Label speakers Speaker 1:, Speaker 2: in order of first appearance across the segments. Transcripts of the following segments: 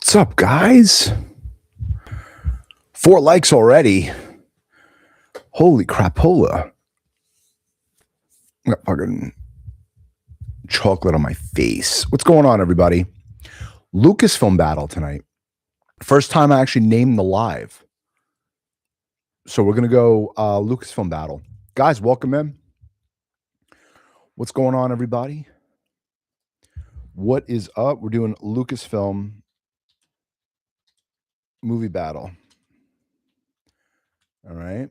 Speaker 1: What's up, guys? 4 likes already. Holy crapola. I got fucking chocolate on my face. What's going on, everybody? Lucasfilm battle tonight. First time I actually named the live. So we're going to go Lucasfilm battle. Guys, welcome in. What's going on, everybody? What is up? We're doing Lucasfilm movie battle. All right.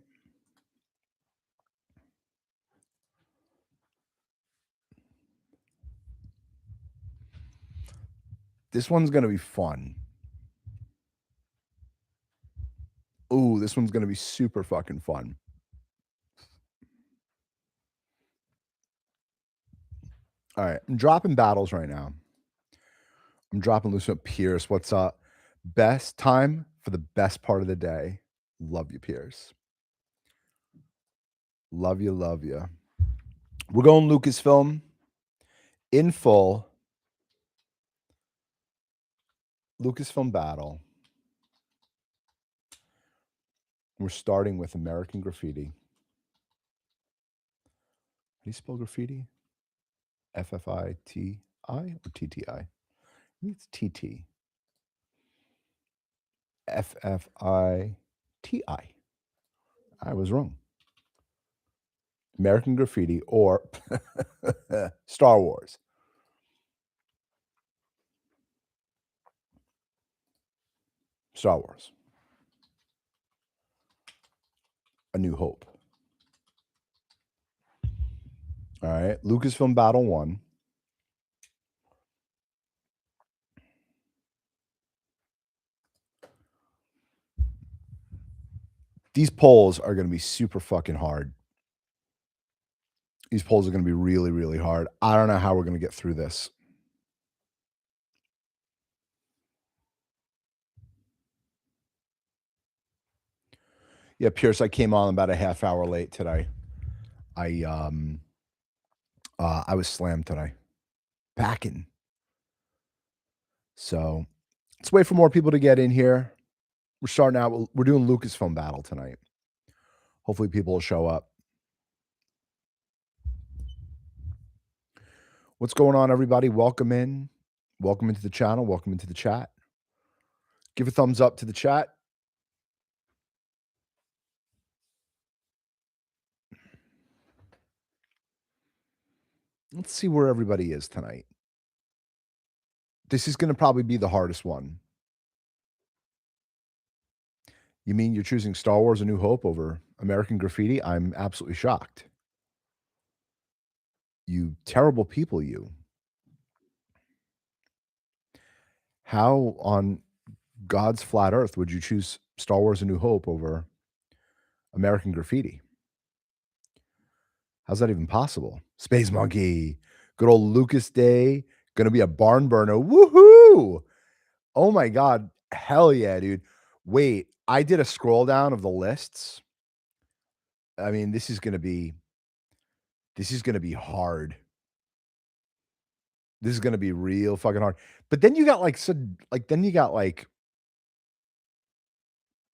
Speaker 1: This one's going to be fun. Ooh, this one's going to be super fucking fun. All right. I'm dropping battles right now. I'm dropping loose with Pierce. What's up? Best time for the best part of the day. Love you, Pierce. Love you, love you. We're going Lucasfilm in full. Lucasfilm battle. We're starting with American Graffiti. How do you spell graffiti? F-F-I-T-I or T-T-I? I think it's T-T. F-F-I-T-I. I was wrong. American Graffiti or Star Wars. Star Wars. A New Hope. All right. Lucasfilm Battle 1. These polls are going to be super fucking hard. These polls are going to be really, really hard. I don't know how we're going to get through this. Yeah, Pierce, I came on about a half hour late today. I was slammed today. Packing. So let's wait for more people to get in here. We're starting out. We're doing Lucasfilm battle tonight. Hopefully people will show up. What's going on, everybody? Welcome in. Welcome into the channel. Welcome into the chat. Give a thumbs up to the chat. Let's see where everybody is tonight. This is going to probably be the hardest one. You mean you're choosing Star Wars: A New Hope over American Graffiti? I'm absolutely shocked. You terrible people, you. How on God's flat earth would you choose Star Wars: A New Hope over American Graffiti? How's that even possible? Space Monkey, good old Lucas Day, gonna be a barn burner. Woohoo! Oh my God. Hell yeah, dude. Wait, I did a scroll down of the lists. I mean, this is gonna be hard. This is gonna be real fucking hard. But then you got like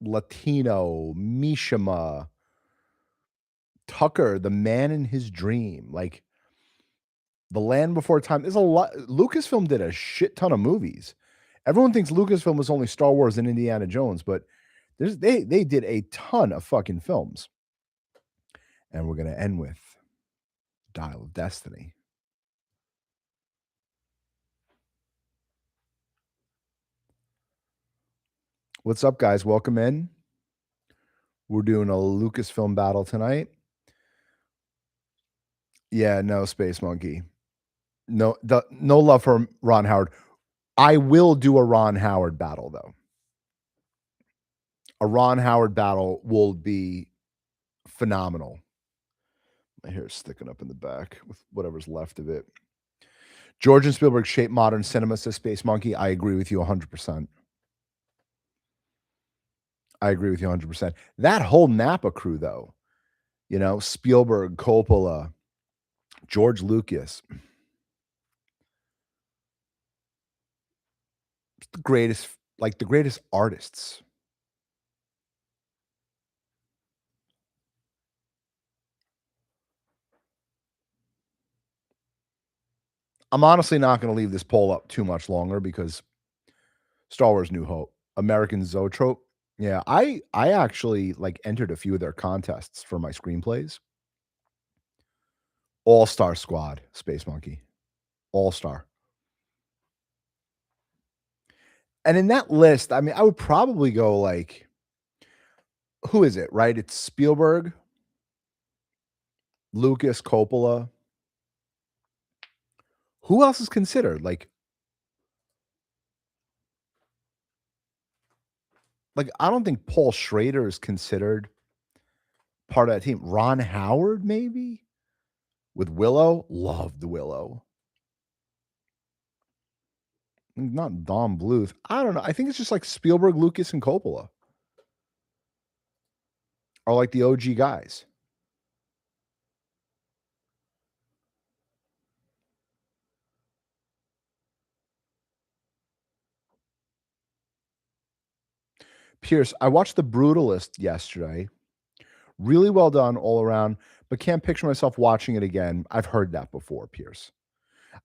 Speaker 1: Latino, Mishima, Tucker, The Man in His Dream, like The Land Before Time. There's a lot. Lucasfilm did a shit ton of movies. Everyone thinks Lucasfilm was only Star Wars and Indiana Jones, but they did a ton of fucking films. And we're gonna end with Dial of Destiny. What's up, guys? Welcome in. We're doing a Lucasfilm battle tonight. Yeah, no, Space Monkey. No love for Ron Howard. I will do a Ron Howard battle, though. A Ron Howard battle will be phenomenal. My hair's sticking up in the back with whatever's left of it. George and Spielberg shaped modern cinema, says Space Monkey. I agree with you 100%. I agree with you 100%. That whole Napa crew, though, you know, Spielberg, Coppola, George Lucas, it's the greatest like the greatest artists. I'm honestly not going to leave this poll up too much longer because Star Wars New Hope, American Zoetrope. Yeah, I actually like entered a few of their contests for my screenplays. All-Star Squad, Space Monkey. All-Star. And in that list, I mean, I would probably go like who is it, right? It's Spielberg, Lucas, Coppola. Who else is considered? Like I don't think Paul Schrader is considered part of that team. Ron Howard, maybe? With Willow? Loved Willow. Not Don Bluth. I don't know. I think it's just like Spielberg, Lucas, and Coppola are like the OG guys. Pierce, I watched The Brutalist yesterday. Really well done all around, but can't picture myself watching it again. I've heard that before, Pierce.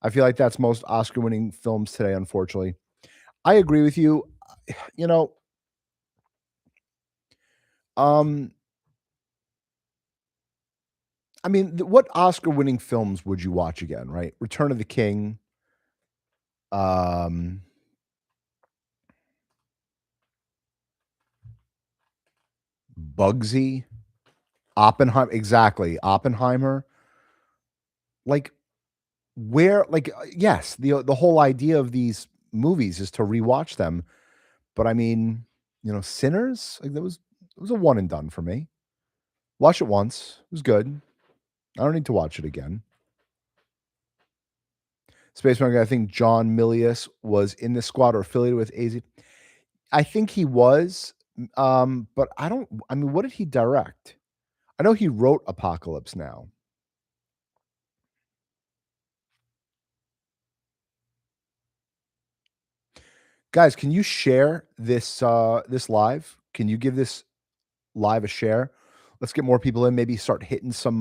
Speaker 1: I feel like that's most Oscar-winning films today, unfortunately. I agree with you. You know, um, I mean, what Oscar-winning films would you watch again, right? Return of the King, um, Bugsy, Oppenheimer, exactly, Oppenheimer. Like, where yes, the whole idea of these movies is to rewatch them, but I mean, Sinners, like, that was it was a one and done for me. Watch it once, it was good. I don't need to watch it again. Space Monkey, I think John Milius was in this squad or affiliated with AZ. I think he was, but I mean, what did he direct? I know he wrote Apocalypse Now. Guys, can you share this live? Can you give this live a share? Let's get more people in, maybe start hitting some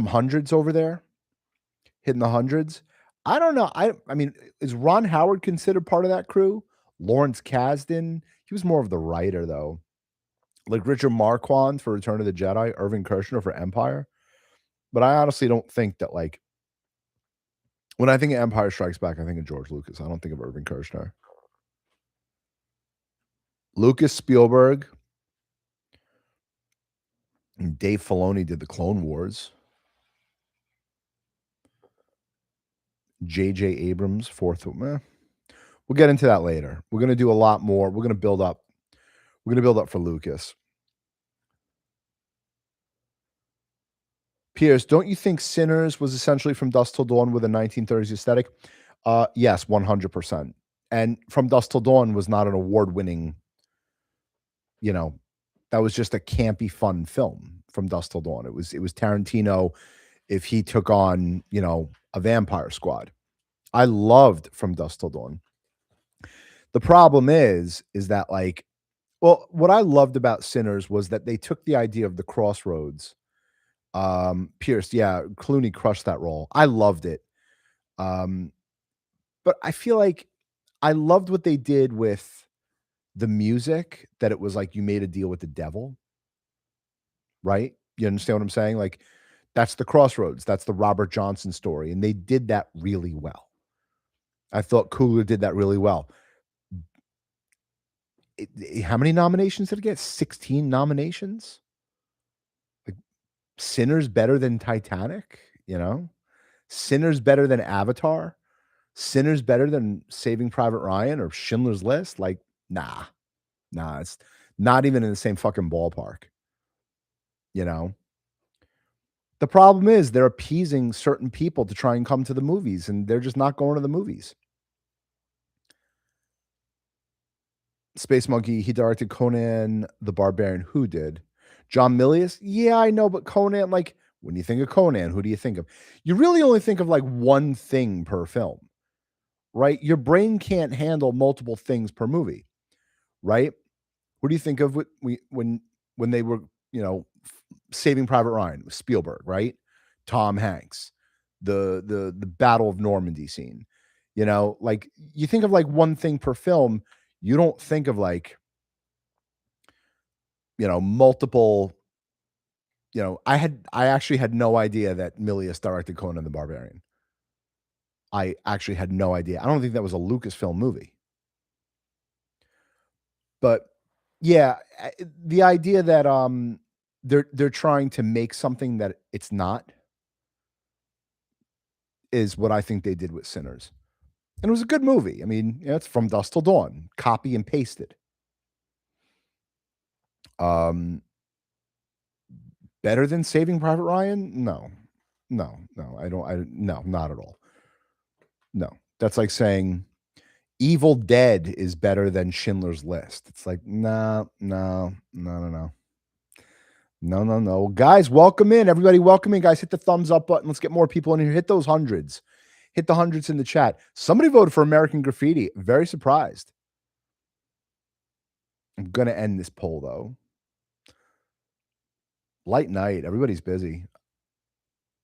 Speaker 1: hundreds over there, hitting the hundreds. I don't know. I mean, is Ron Howard considered part of that crew? Lawrence Kasdan, he was more of the writer though. Like Richard Marquand for Return of the Jedi, Irving Kershner for Empire. But I honestly don't think that when I think of Empire Strikes Back, I think of George Lucas. I don't think of Irving Kershner. Lucas, Spielberg, and Dave Filoni did the Clone Wars. J.J. Abrams, fourth. We'll get into that later. We're going to do a lot more. We're going to build up. We're going to build up for Lucas. Pierce, don't you think Sinners was essentially From Dusk Till Dawn with a 1930s aesthetic? Yes, 100%. And From Dusk Till Dawn was not an award-winning, that was just a campy, fun film. From Dusk Till Dawn. It was Tarantino if he took on, a vampire squad. I loved From Dusk Till Dawn. The problem is that what I loved about Sinners was that they took the idea of the crossroads. Pierce, yeah, Clooney crushed that role. I loved it. But I feel like I loved what they did with the music, that it was like you made a deal with the devil, right? You understand what I'm saying? Like, that's the crossroads. That's the Robert Johnson story. And they did that really well. I thought Coogler did that really well. How many nominations did it get? 16 nominations? Like, Sinners better than Titanic, Sinners better than Avatar? Sinners better than Saving Private Ryan or Schindler's List? Like, nah, it's not even in the same fucking ballpark, The problem is they're appeasing certain people to try and come to the movies, and they're just not going to the movies. Space Monkey, he directed Conan the Barbarian. Who did? John Milius? Yeah, I know, but Conan, when you think of Conan, who do you think of? You really only think of one thing per film, right? Your brain can't handle multiple things per movie, right? What do you think of when they were, Saving Private Ryan with Spielberg, right? Tom Hanks, the Battle of Normandy scene. Like you think of like one thing per film, you don't think of like, multiple, I actually had no idea that Milius directed Conan the Barbarian. I actually had no idea. I don't think that was a Lucasfilm movie. But yeah, the idea that they're trying to make something that it's not is what I think they did with Sinners. And it was a good movie. I mean, it's From Dusk Till Dawn, copy and pasted. Um, better than Saving Private Ryan? No. No, no, no, not at all. No. That's like saying Evil Dead is better than Schindler's List. It's like, no, no, no, no, no. No, no, no. Guys, welcome in. Everybody, welcome in. Guys, hit the thumbs up button. Let's get more people in here. Hit those hundreds. Hit the hundreds in the chat. Somebody voted for American Graffiti. Very surprised. I'm going to end this poll, though. Light night. Everybody's busy.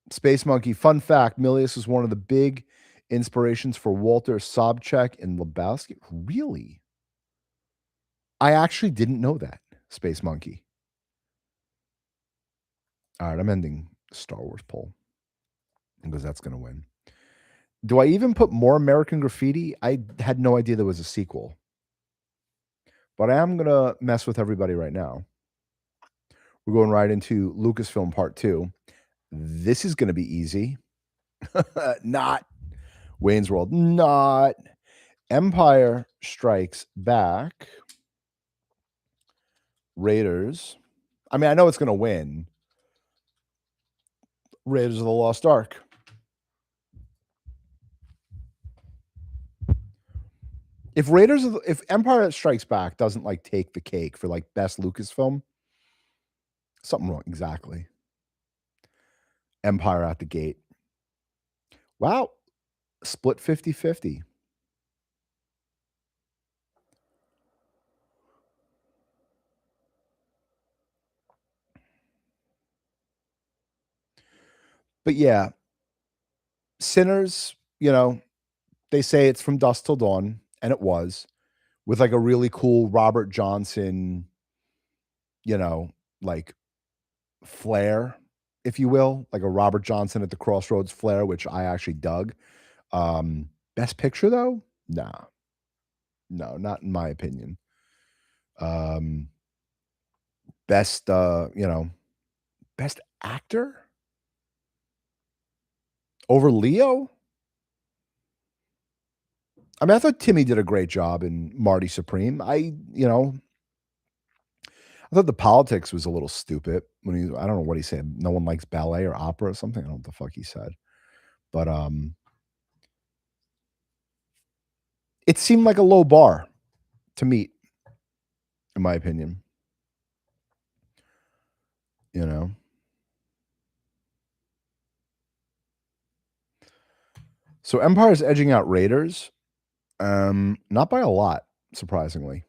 Speaker 1: Space Monkey. Fun fact, Milius was one of the big inspirations for Walter Sobchak and Lebowski. Really? I actually didn't know that, Space Monkey. All right, I'm ending the Star Wars poll because that's going to win. Do I even put more American Graffiti? I had no idea there was a sequel. But I am going to mess with everybody right now. We're going right into Lucasfilm Part 2. This is going to be easy. Not Wayne's World. Not Empire Strikes Back. Raiders. I mean, I know it's going to win. Raiders of the Lost Ark. If Empire Strikes Back doesn't like take the cake for like best Lucasfilm, something wrong. Exactly. Empire at the gate. Wow. Split 50-50. But yeah, Sinners, they say it's From Dusk Till Dawn, and it was, with like a really cool Robert Johnson, like flair, if you will, like a Robert Johnson at the Crossroads flair, which I actually dug. Best picture though? Nah. No, not in my opinion. Best best actor over Leo? I mean, I thought Timmy did a great job in Marty Supreme. I thought the politics was a little stupid when I don't know what he said. No one likes ballet or opera or something. I don't know what the fuck he said. But it seemed like a low bar to meet, in my opinion. So Empire's edging out Raiders. Not by a lot, surprisingly.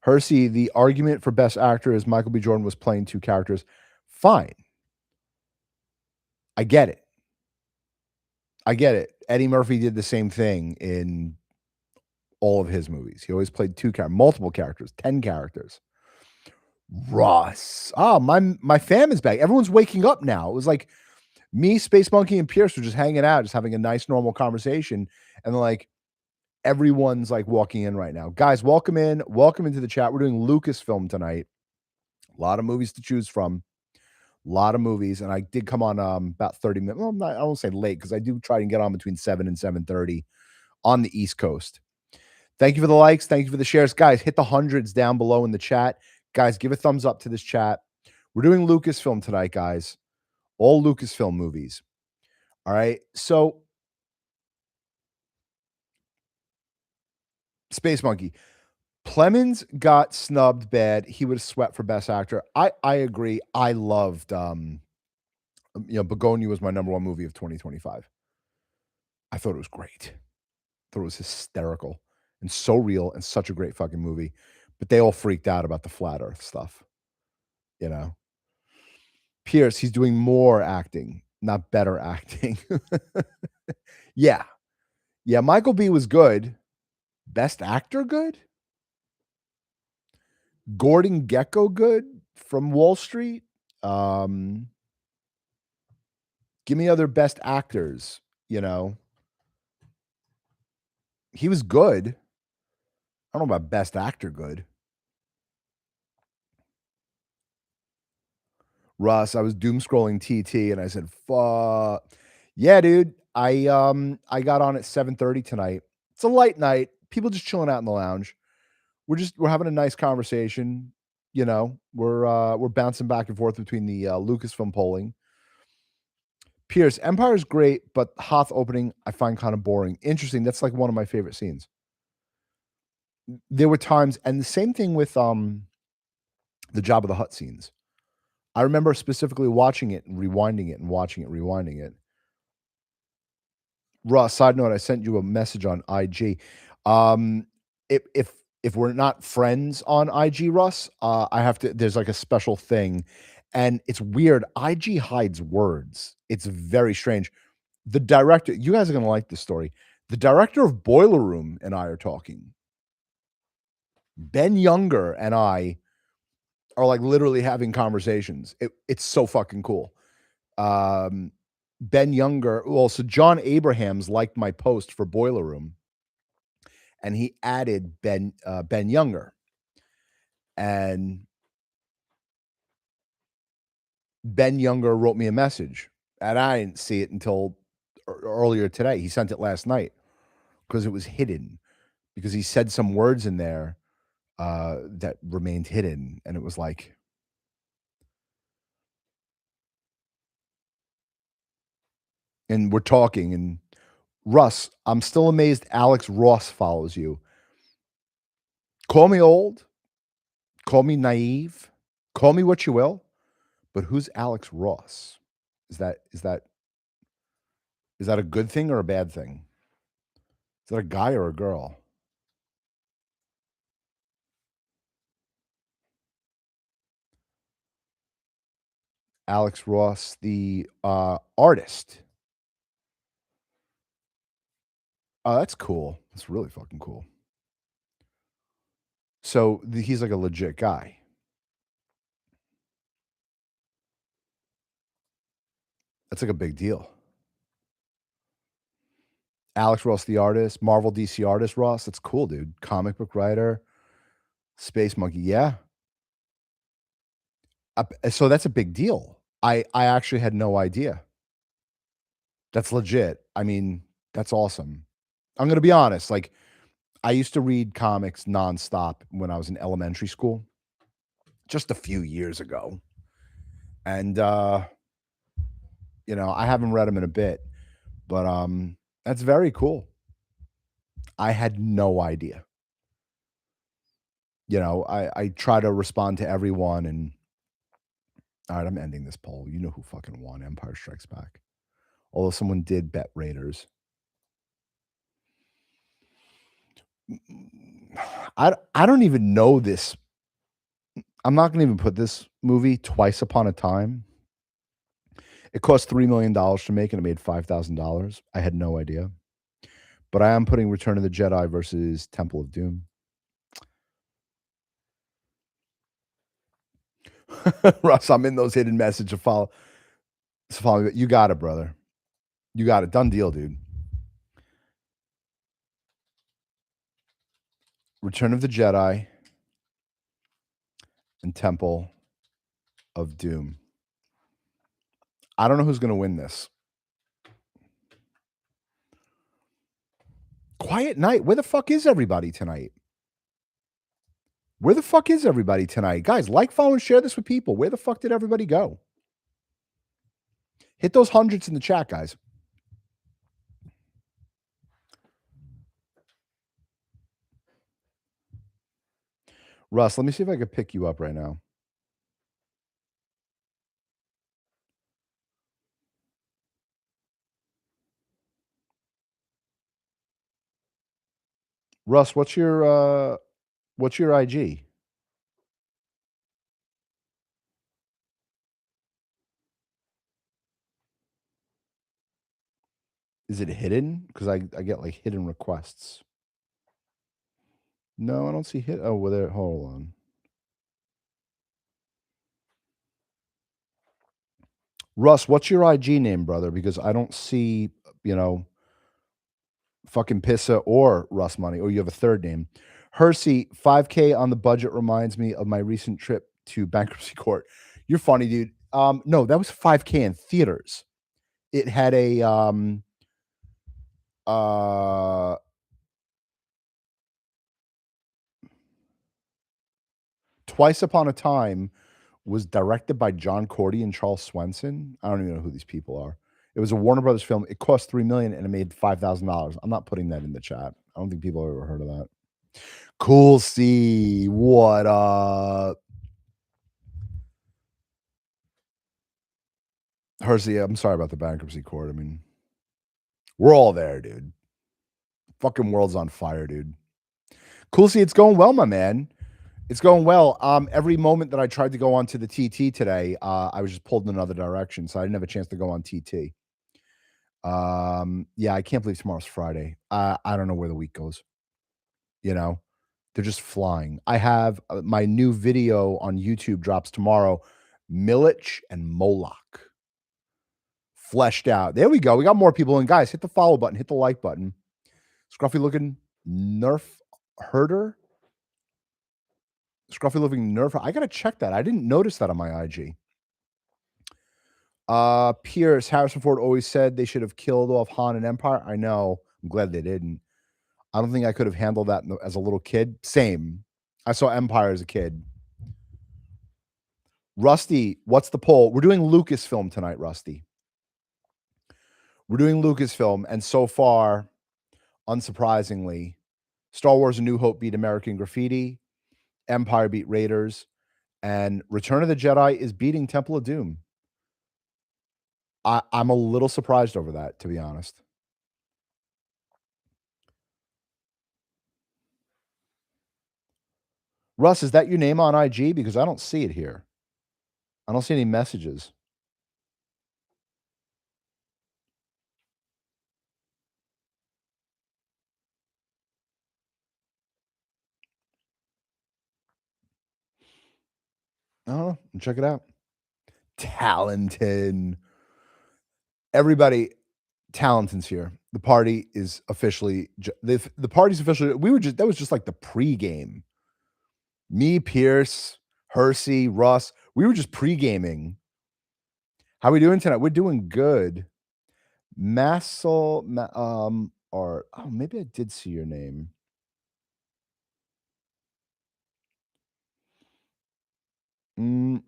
Speaker 1: Hersey, the argument for best actor is Michael B. Jordan was playing two characters. Fine. I get it. Eddie Murphy did the same thing in all of his movies. He always played multiple characters, 10 characters. Ross. Oh, my fam is back. Everyone's waking up now. It was like me, Space Monkey, and Pierce were just hanging out, just having a nice, normal conversation. And like everyone's like walking in right now. Guys, welcome in. Welcome into the chat. We're doing Lucasfilm tonight. A lot of movies to choose from. A lot of movies. And I did come on about 30 minutes. Well, I won't say late because I do try and get on between 7 and 7:30 on the East Coast. Thank you for the likes. Thank you for the shares. Guys, hit the hundreds down below in the chat. Guys, give a thumbs up to this chat. We're doing Lucasfilm tonight, guys. All Lucasfilm movies. All right. So, Space Monkey. Plemons got snubbed bad. He would have swept for best actor. I agree. I loved Begonia was my number one movie of 2025. I thought it was great. I thought it was hysterical and so real and such a great fucking movie. But they all freaked out about the flat Earth stuff. You know, Pierce, he's doing more acting, not better acting. Yeah, yeah. Michael B was good. Best actor, good. Gordon Gekko, good from Wall Street. Um, Give me other best actors. You know, he was good. I don't know about best actor, good. Russ, I was doom scrolling TT and I said, "Fuck, yeah, dude." I got on at 7:30 tonight. It's a light night. People just chilling out in the lounge. We're having a nice conversation. We're bouncing back and forth between the Lucasfilm polling. Pierce, Empire's great, but Hoth opening I find kind of boring. Interesting. That's like one of my favorite scenes. There were times, and the same thing with the Jabba the Hutt scenes. I remember specifically watching it and rewinding it and watching it, rewinding it. Russ, side note, I sent you a message on IG. Um, if we're not friends on IG, Russ, I have to. There's like a special thing, and it's weird. IG hides words. It's very strange. The director, you guys are gonna like this story. The director of Boiler Room and I are talking. Ben Younger and I are like literally having conversations. It's so fucking cool. Um, Ben Younger, well, so John Abrahams liked my post for Boiler Room, and he added Ben Younger, and Ben Younger wrote me a message, and I didn't see it until earlier today. He sent it last night because it was hidden because he said some words in there that remained hidden, and it was like, and we're talking, and Russ, I'm still amazed Alex Ross follows you. Call me old, call me naive, call me what you will, but who's Alex Ross? Is that a good thing or a bad thing? Is that a guy or a girl? Alex Ross, the artist. Oh, that's cool. That's really fucking cool. So he's like a legit guy. That's like a big deal. Alex Ross, the artist, Marvel DC artist, Ross. That's cool, dude. Comic book writer, Space Monkey. Yeah. So that's a big deal. I actually had no idea. That's legit. I mean, that's awesome. I'm gonna be honest. Like, I used to read comics nonstop when I was in elementary school, just a few years ago, and I haven't read them in a bit, but that's very cool. I had no idea. I try to respond to everyone, and all right, I'm ending this poll. You know who fucking won Empire Strikes Back. Although someone did bet Raiders. I don't even know this. I'm not gonna even put this movie Twice Upon a Time. It cost $3 million to make, and it made $5,000. I had no idea. But I am putting Return of the Jedi versus Temple of Doom. Russ, I'm in those hidden messages. Follow me. You got it, brother. You got it. Done deal, dude. Return of the Jedi and Temple of Doom. I don't know who's going to win this. Quiet night. Where the fuck is everybody tonight? Where the fuck is everybody tonight? Guys, like, follow, and share this with people. Where the fuck did everybody go? Hit those hundreds in the chat, guys. Russ, let me see if I can pick you up right now. Russ, what's your IG? Is it hidden? Because I get like hidden requests. No, I don't see hit. Oh, well, there. Hold on. Russ, what's your IG name, brother? Because I don't see, you know, fucking Pissa or Russ Money, or you have a third name. Hersey, 5K on the budget reminds me of my recent trip to bankruptcy court. You're funny, dude. No, that was 5K in theaters. It had a uh Twice Upon a Time was directed by John Cordy and Charles Swenson. I don't even know who these people are. It was a Warner Brothers film. It cost 3 million and it made $5,000. I'm not putting that in the chat. I don't think people have ever heard of that. Cool C. What up? Hersey, I'm sorry about the bankruptcy court. I mean, we're all there, dude. Fucking world's on fire, dude. Cool C, it's going well, my man. It's going well. Every moment that I tried to go on to the TT today, I was just pulled in another direction, so I didn't have a chance to go on TT. Yeah, I can't believe tomorrow's Friday. I don't know where the week goes. You know, they're just flying. I have my new video on YouTube drops tomorrow. Milich and Moloch fleshed out. There we go. We got more people in. Guys, hit the follow button, hit the like button. Scruffy looking Nerf herder. Scruffy looking Nerf. I gotta check that. I didn't notice that on my IG. Pierce, Harrison Ford always said they should have killed off Han and Empire. I know. I'm glad they didn't. I don't think I could have handled that as a little kid. Same. I saw Empire as a kid. Rusty, what's the poll? We're doing Lucasfilm tonight, Rusty. We're doing Lucasfilm, and so far, unsurprisingly, Star Wars: A New Hope beat American Graffiti, Empire beat Raiders, and Return of the Jedi is beating Temple of Doom. I'm a little surprised over that, to be honest. Russ, is that your name on IG? Because I don't see it here. I don't see any messages. I don't know. Check it out. Talented. Everybody, Talenton's here. The party is officially the party's officially. We were just that was just like the pregame. Me, Pierce, Hersey, Russ. We were just pre-gaming. How we doing tonight? We're doing good. Massel, or oh, maybe I did see your name.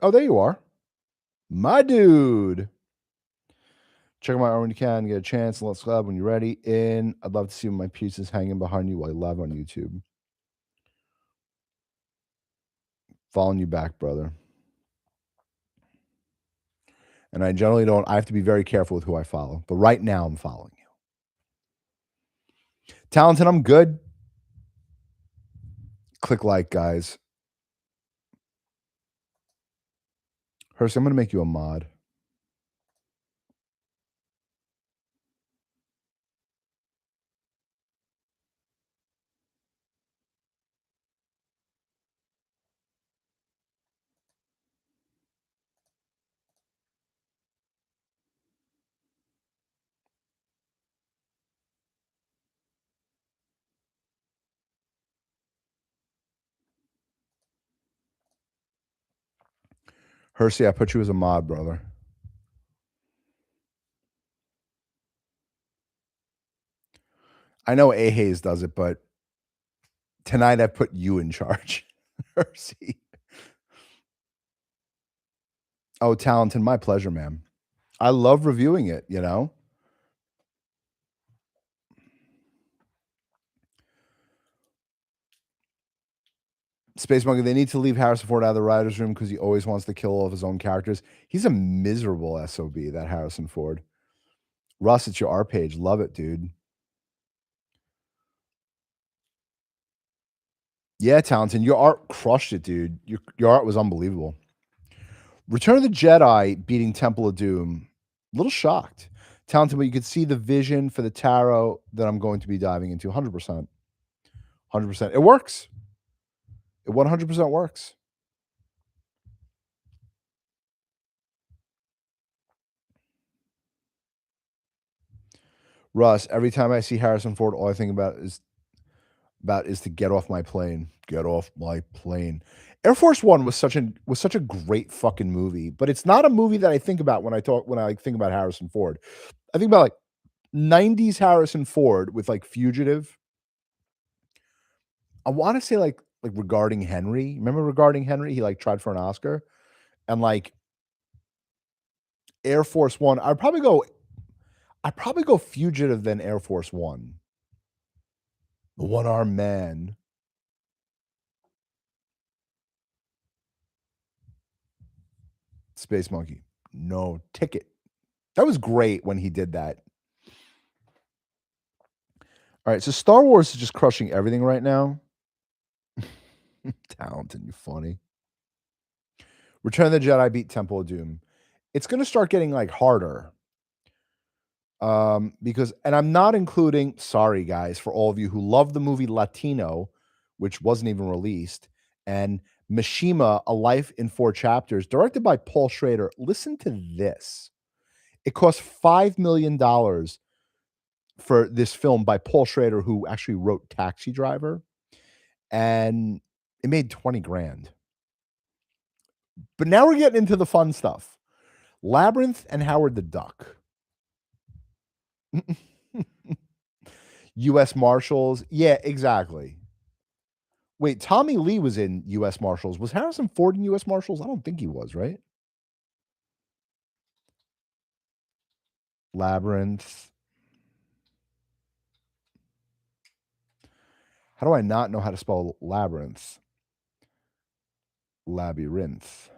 Speaker 1: Oh, there you are, my dude. Check them out when you can. Get a chance. Let's club when you're ready. I'd love to see my pieces hanging behind you while you live on YouTube. Following you back, brother. And I generally don't. I have to be very careful with who I follow. But right now, I'm following you. Talented, I'm good. Click like, guys. Hersey, I'm going to make you a mod. Hersey, I put you as a mod, brother. I know A Hayes does it, but tonight I put you in charge. Hersey. Oh, Talented, my pleasure, man. I love reviewing it, you know? Space Monkey, they need to leave Harrison Ford out of the writer's room because he always wants to kill all of his own characters. He's a miserable SOB, that Harrison Ford. Russ, it's your R page. Love it, dude. Yeah, Townsend, your art crushed it, dude. Your art was unbelievable. Return of the Jedi beating Temple of Doom. A little shocked. Townsend, but you could see the vision for the tarot that I'm going to be diving into 100%. 100%. It works. It 100% works. Russ, every time I see Harrison Ford, all I think about is to get off my plane. Get off my plane. Air Force One was such a great fucking movie, but it's not a movie that I think about when I think about Harrison Ford. I think about like 90s Harrison Ford with like Fugitive. I want to say like Regarding Henry. Remember Regarding Henry? He like tried for an Oscar. And like Air Force One, I'd probably go Fugitive than Air Force One. The one-armed man. Space Monkey. No ticket. That was great when he did that. All right, so Star Wars is just crushing everything right now. Talented, you funny. Return of the Jedi beat Temple of Doom. It's going to start getting like harder. Because, and I'm not including, sorry guys, for all of you who love the movie Latino, which wasn't even released, and Mishima, A Life in Four Chapters, directed by Paul Schrader. Listen to this. It cost $5 million for this film by Paul Schrader, who actually wrote Taxi Driver, and it made 20 grand. But now we're getting into the fun stuff. Labyrinth and Howard the Duck. U.S. Marshals. Yeah, exactly. Wait, Tommy Lee was in U.S. Marshals. Was Harrison Ford in U.S. Marshals? I don't think he was, right? Labyrinth. How do I not know how to spell labyrinth? Labyrinth.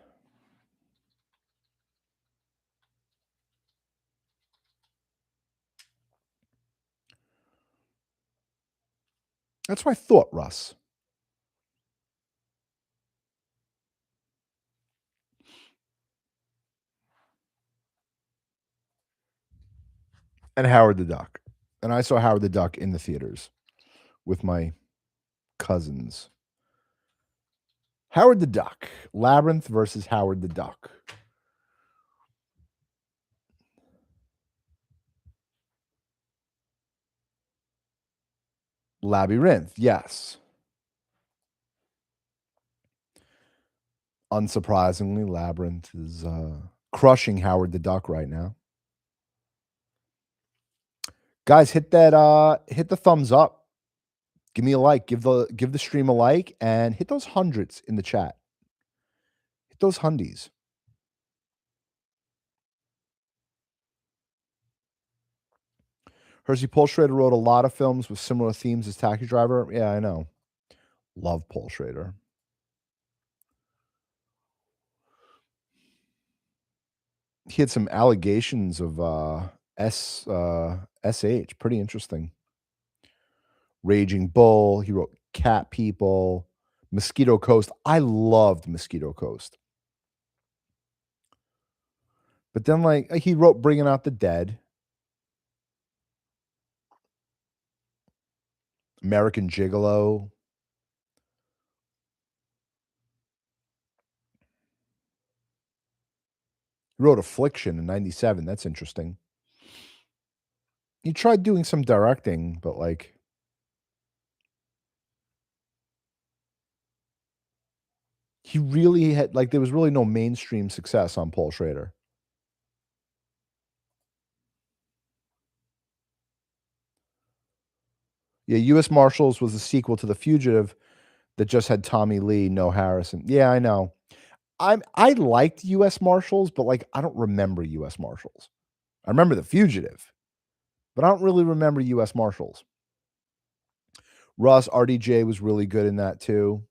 Speaker 1: That's what I thought, Russ. And Howard the Duck. And I saw Howard the Duck in the theaters with my cousins. Howard the Duck. Labyrinth versus Howard the Duck. Labyrinth, yes. Unsurprisingly, Labyrinth is crushing Howard the Duck right now. Guys, hit the thumbs up. Give me a like. Give the stream a like and hit those hundreds in the chat. Hit those hundies. Hersey Paul Schrader wrote a lot of films with similar themes as Taxi Driver. Yeah, I know. Love Paul Schrader. He had some allegations of SH. Pretty interesting. Raging Bull. He wrote Cat People. Mosquito Coast. I loved Mosquito Coast. But then, like, he wrote Bringing Out the Dead. American Gigolo. He wrote Affliction in 97. That's interesting. He tried doing some directing, but, like, he really had, like, there was really no mainstream success on Paul Schrader. Yeah, U.S. Marshals was a sequel to The Fugitive that just had Tommy Lee, no Harrison. Yeah, I know. I liked U.S. Marshals, but, like, I don't remember U.S. Marshals. I remember The Fugitive, but I don't really remember U.S. Marshals. Russ, RDJ was really good in that too.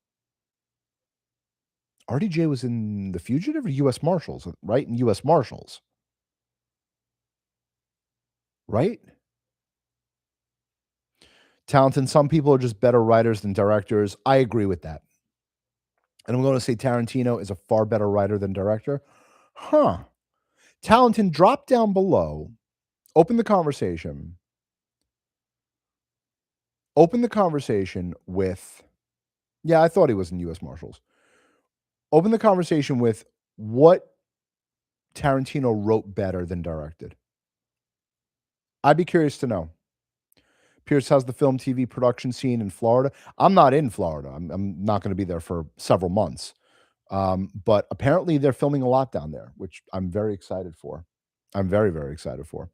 Speaker 1: RDJ was in The Fugitive or U.S. Marshals, right? In U.S. Marshals, right? Talented. Some people are just better writers than directors. I agree with that. And I'm going to say Tarantino is a far better writer than director. Huh. Talented, drop down below. Open the conversation. Open the conversation with, yeah, I thought he was in U.S. Marshals. Open the conversation with what Tarantino wrote better than directed. I'd be curious to know. Pierce, how's the film TV production scene in Florida? I'm not in Florida. I'm not going to be there for several months. But apparently they're filming a lot down there, which I'm very excited for. I'm very, very excited for.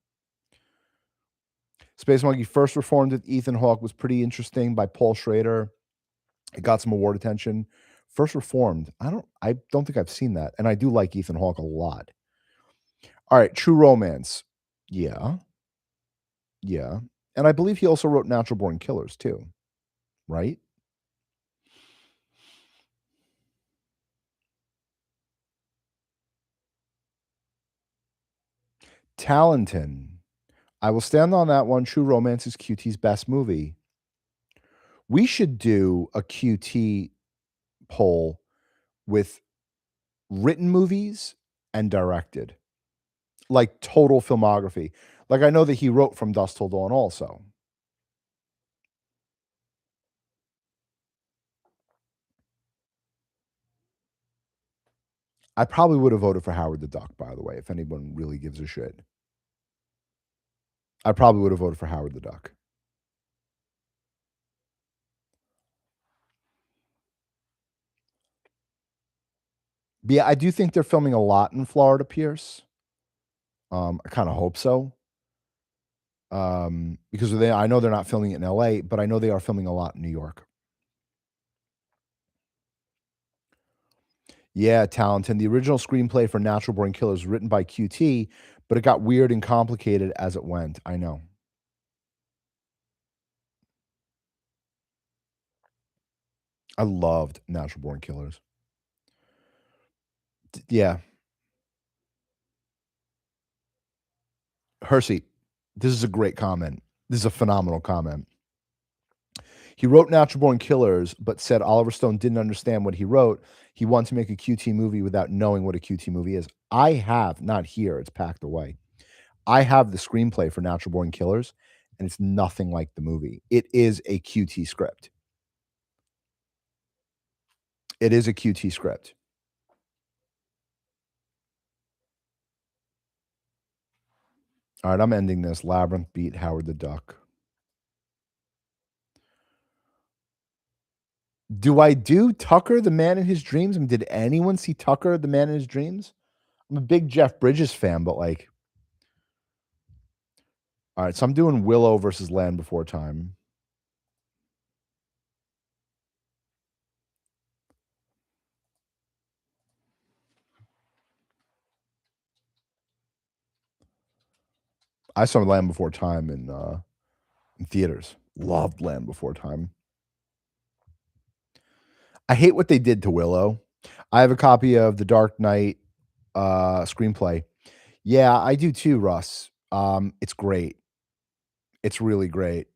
Speaker 1: Space Monkey first reformed with Ethan Hawke was pretty interesting by Paul Schrader. It got some award attention. First reformed. I don't think I've seen that. And I do like Ethan Hawke a lot. All right, True Romance. Yeah. Yeah. And I believe he also wrote Natural Born Killers too, right? Talenton. I will stand on that one. True Romance is QT's best movie. We should do a QT poll with written movies and directed, like total filmography. Like I know that he wrote From Dusk Till Dawn also. I probably would have voted for Howard the Duck, by the way, if anyone really gives a shit. I probably would have voted for Howard the Duck. But yeah, I do think they're filming a lot in Florida, Pierce. I kind of hope so. Because I know they're not filming it in LA, but I know they are filming a lot in New York. Yeah, Talented. The original screenplay for Natural Born Killers was written by QT, but it got weird and complicated as it went. I know. I loved Natural Born Killers. Yeah. Hersey, this is a great comment. This is a phenomenal comment. He wrote Natural Born Killers, but said Oliver Stone didn't understand what he wrote. He wanted to make a QT movie without knowing what a QT movie is. I have, not here, it's packed away. I have the screenplay for Natural Born Killers, and it's nothing like the movie. It is a QT script. It is a QT script. All right, I'm ending this. Labyrinth beat Howard the Duck. Do I do Tucker, the Man in His Dreams? I mean, did anyone see Tucker, the Man in His Dreams? I'm a big Jeff Bridges fan, but like, all right, so I'm doing Willow versus Land Before Time. I saw Land Before Time in theaters. Loved Land Before Time. I hate what they did to Willow. I have a copy of the Dark Knight screenplay. Yeah, I do too, Russ. It's great. It's really great.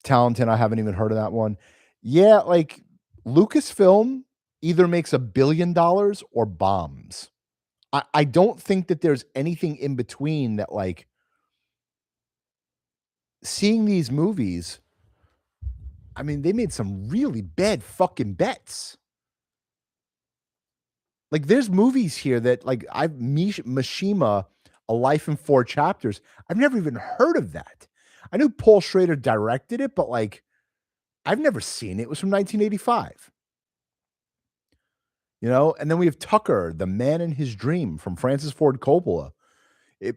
Speaker 1: Talented, I haven't even heard of that one. Yeah, like Lucasfilm either makes $1 billion or bombs. I don't think that there's anything in between that like seeing these movies. I mean, they made some really bad fucking bets. Like there's movies here that like Mishima, A Life in Four Chapters. I've never even heard of that. I knew Paul Schrader directed it, but like I've never seen it. It was from 1985. You know, and then we have Tucker, The Man in His Dream from Francis Ford Coppola. It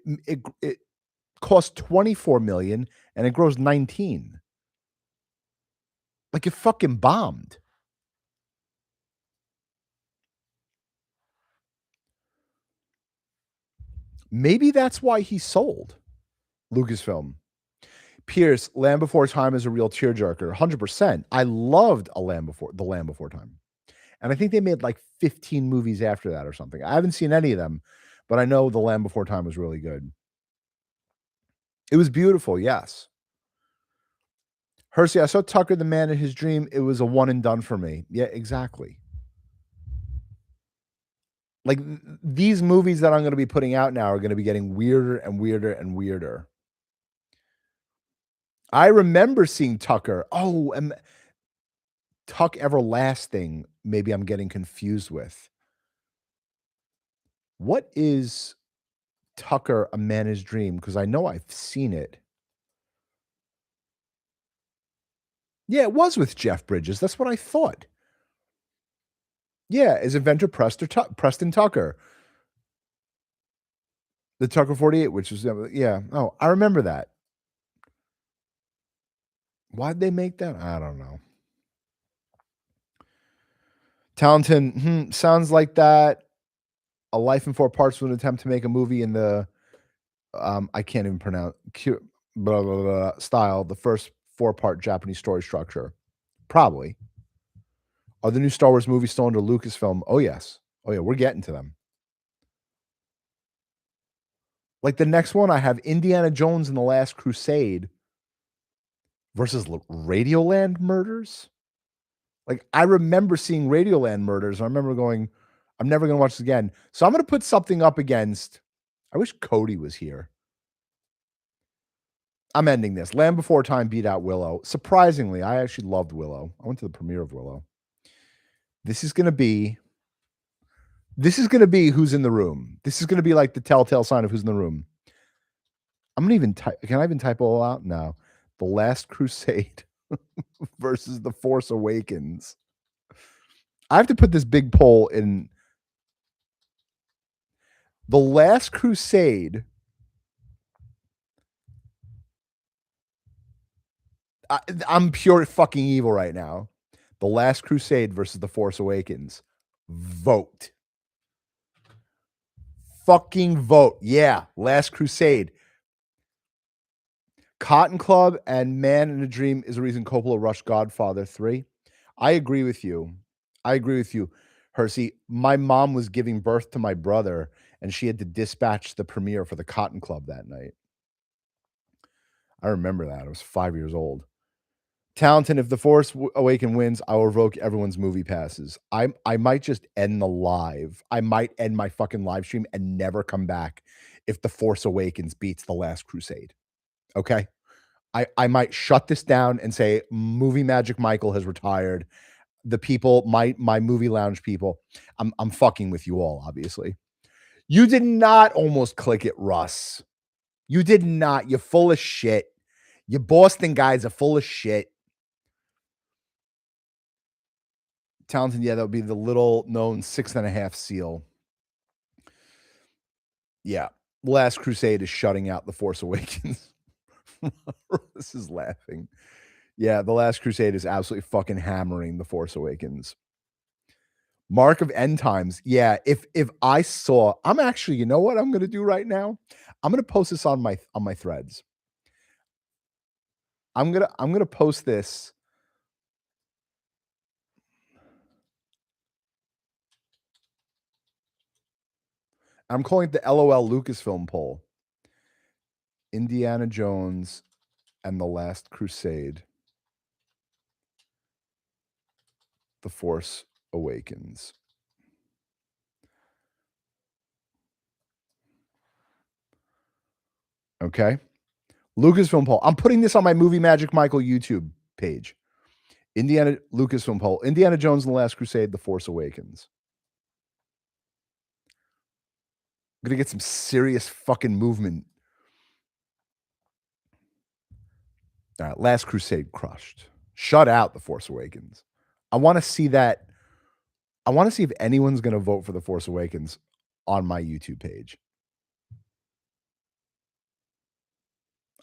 Speaker 1: cost 24 million and it grows 19. Like it fucking bombed. Maybe that's why he sold Lucasfilm. Pierce, Land Before Time is a real tearjerker. 100%. I loved The Land Before Time. And I think they made like 15 movies after that or something. I haven't seen any of them, but I know The Land Before Time was really good. It was beautiful, yes. Hersey, I saw Tucker the Man in His Dream. It was a one and done for me. Yeah, exactly. Like these movies that I'm going to be putting out now are going to be getting weirder and weirder and weirder. I remember seeing Tucker. Oh, and Tuck Everlasting. Maybe I'm getting confused with. What is Tucker, A Man in His Dream? Because I know I've seen it. Yeah, it was with Jeff Bridges. That's what I thought. Yeah, as inventor Preston Tucker. The Tucker 48, which was, yeah. Oh, I remember that. Why'd they make that? I don't know. Talenton, sounds like that. A Life in Four Parts with an attempt to make a movie in the, I can't even pronounce, blah, blah, blah, style, the first 4-part Japanese story structure. Probably. Are the new Star Wars movies still under Lucasfilm? Oh, yes. Oh, yeah, we're getting to them. Like the next one, I have Indiana Jones and the Last Crusade versus Radioland Murders. Like I remember seeing Radioland Murders. And I remember going, I'm never going to watch this again. So I'm going to put something up against. I wish Cody was here. I'm ending this. Land Before Time beat out Willow. Surprisingly, I actually loved Willow. I went to the premiere of Willow. This is going to be Who's in the Room. This is going to be like the telltale sign of Who's in the Room. I'm going to even type. Can I even type it all out? No. The Last Crusade versus The Force Awakens. I have to put this big poll in. The Last Crusade. I'm pure fucking evil right now. The Last Crusade versus The Force Awakens. Vote. Fucking vote. Yeah, Last Crusade. Cotton Club and Man in a Dream is a reason Coppola rushed Godfather 3. I agree with you. Hersey. My mom was giving birth to my brother, and she had to dispatch the premiere for the Cotton Club that night. I remember that. I was 5 years old. Talenton, if The Force Awakens wins, I will revoke everyone's movie passes. I might just end the live. I might end my fucking live stream and never come back if The Force Awakens beats The Last Crusade. Okay? I might shut this down and say Movie Magic Michael has retired. The people, my movie lounge people, I'm fucking with you all, obviously. You did not almost click it, Russ. You did not. You're full of shit. You Boston guys are full of shit. Talenton, yeah, that would be the little known 6.5 seal. Yeah. Last Crusade is shutting out The Force Awakens. This is laughing. Yeah, The Last Crusade is absolutely fucking hammering The Force Awakens. Mark of End Times. Yeah, if I saw, I'm actually, you know what I'm going to do right now? I'm going to post this on my threads. I'm going to post this. I'm calling it the LOL Lucasfilm poll. Indiana Jones and The Last Crusade. The Force Awakens. Okay. Lucasfilm poll. I'm putting this on my Movie Magic Michael YouTube page. Lucasfilm poll. Indiana Jones and the Last Crusade, The Force Awakens. I'm going to get some serious fucking movement. All right. Last Crusade crushed. Shut out The Force Awakens. I want to see that. I want to see if anyone's going to vote for The Force Awakens on my YouTube page.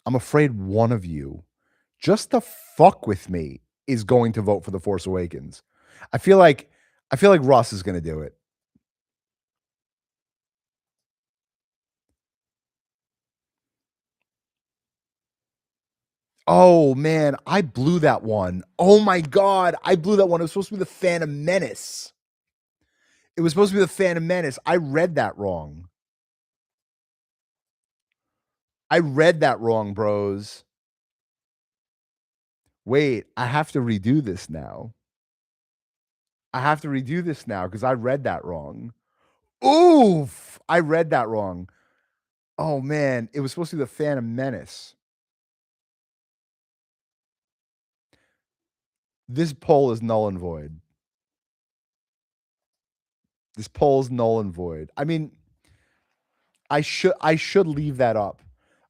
Speaker 1: I'm afraid one of you, just to fuck with me, is going to vote for The Force Awakens. I feel like Russ is going to do it. Oh man, I blew that one. Oh my god, I blew that one. It was supposed to be the Phantom Menace. I read that wrong. Bros. Wait, I have to redo this now. I have to redo this now because I read that wrong. Oof! I read that wrong. Oh man, it was supposed to be the Phantom Menace. This poll is null and void. This poll is null and void. I mean, I should leave that up.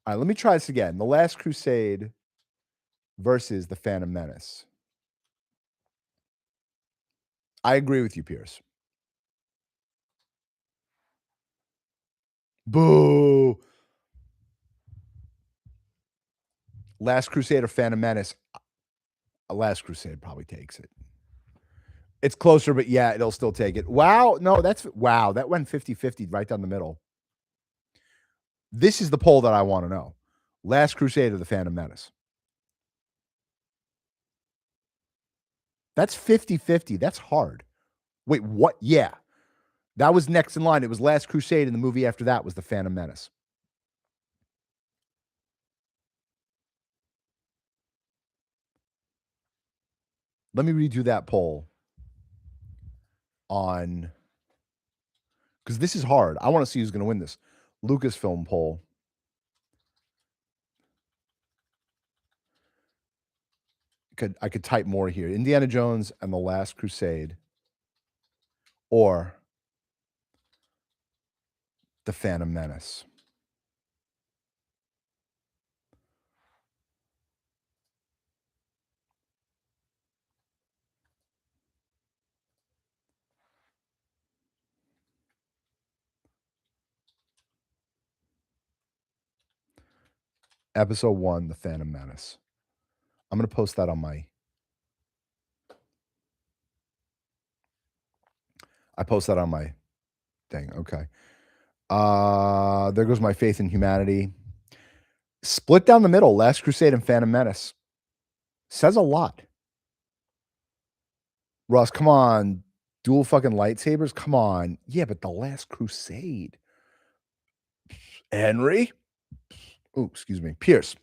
Speaker 1: All right, let me try this again. The Last Crusade versus the Phantom Menace. I agree with you, Pierce. Boo. Last Crusade or Phantom Menace? Last Crusade probably takes it. It's closer, but yeah, it'll still take it. Wow. No, wow. That went 50-50 right down the middle. This is the poll that I want to know. Last Crusade or the Phantom Menace? That's 50-50. That's hard. Wait, what? Yeah. That was next in line. It was Last Crusade, and the movie after that was The Phantom Menace. Let me redo that poll on, because this is hard. I want to see who's going to win this. Lucasfilm poll. I could type more here. Indiana Jones and The Last Crusade or The Phantom Menace. Episode 1, The Phantom Menace. I'm going to post that on my... I post that on my thing. Okay. There goes my faith in humanity. Split down the middle. Last Crusade and Phantom Menace. Says a lot. Russ, come on. Dual fucking lightsabers? Come on. Yeah, but The Last Crusade. Henry? Oh, excuse me. Pierce.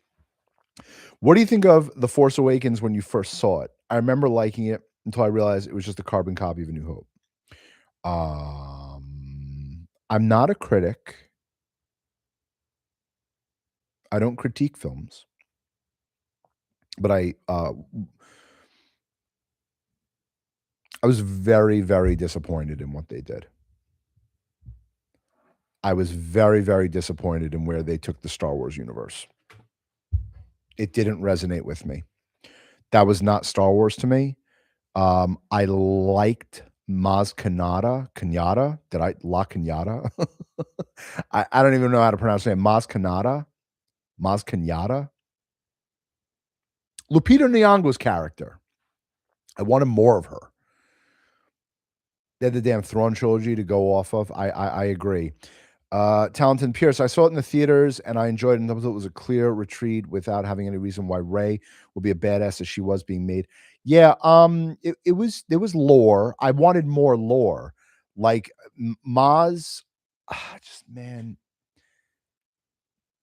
Speaker 1: What do you think of The Force Awakens when you first saw it? I remember liking it until I realized it was just a carbon copy of A New Hope. I'm not a critic. I don't critique films. But I was very, very disappointed in what they did. I was very, very disappointed in where they took the Star Wars universe. It didn't resonate with me. That was not Star Wars to me. I liked Maz Kanata. Did I La Kanata? I don't even know how to pronounce it. Maz Kanata. Lupita Nyong'o's character. I wanted more of her. They had the damn Thrawn trilogy to go off of. I agree. Talented Pierce, I saw it in the theaters and I enjoyed it. And it was a clear retreat without having any reason why Rey would be a badass as she was being made. Yeah, there was lore. I wanted more lore. Like Maz, just man,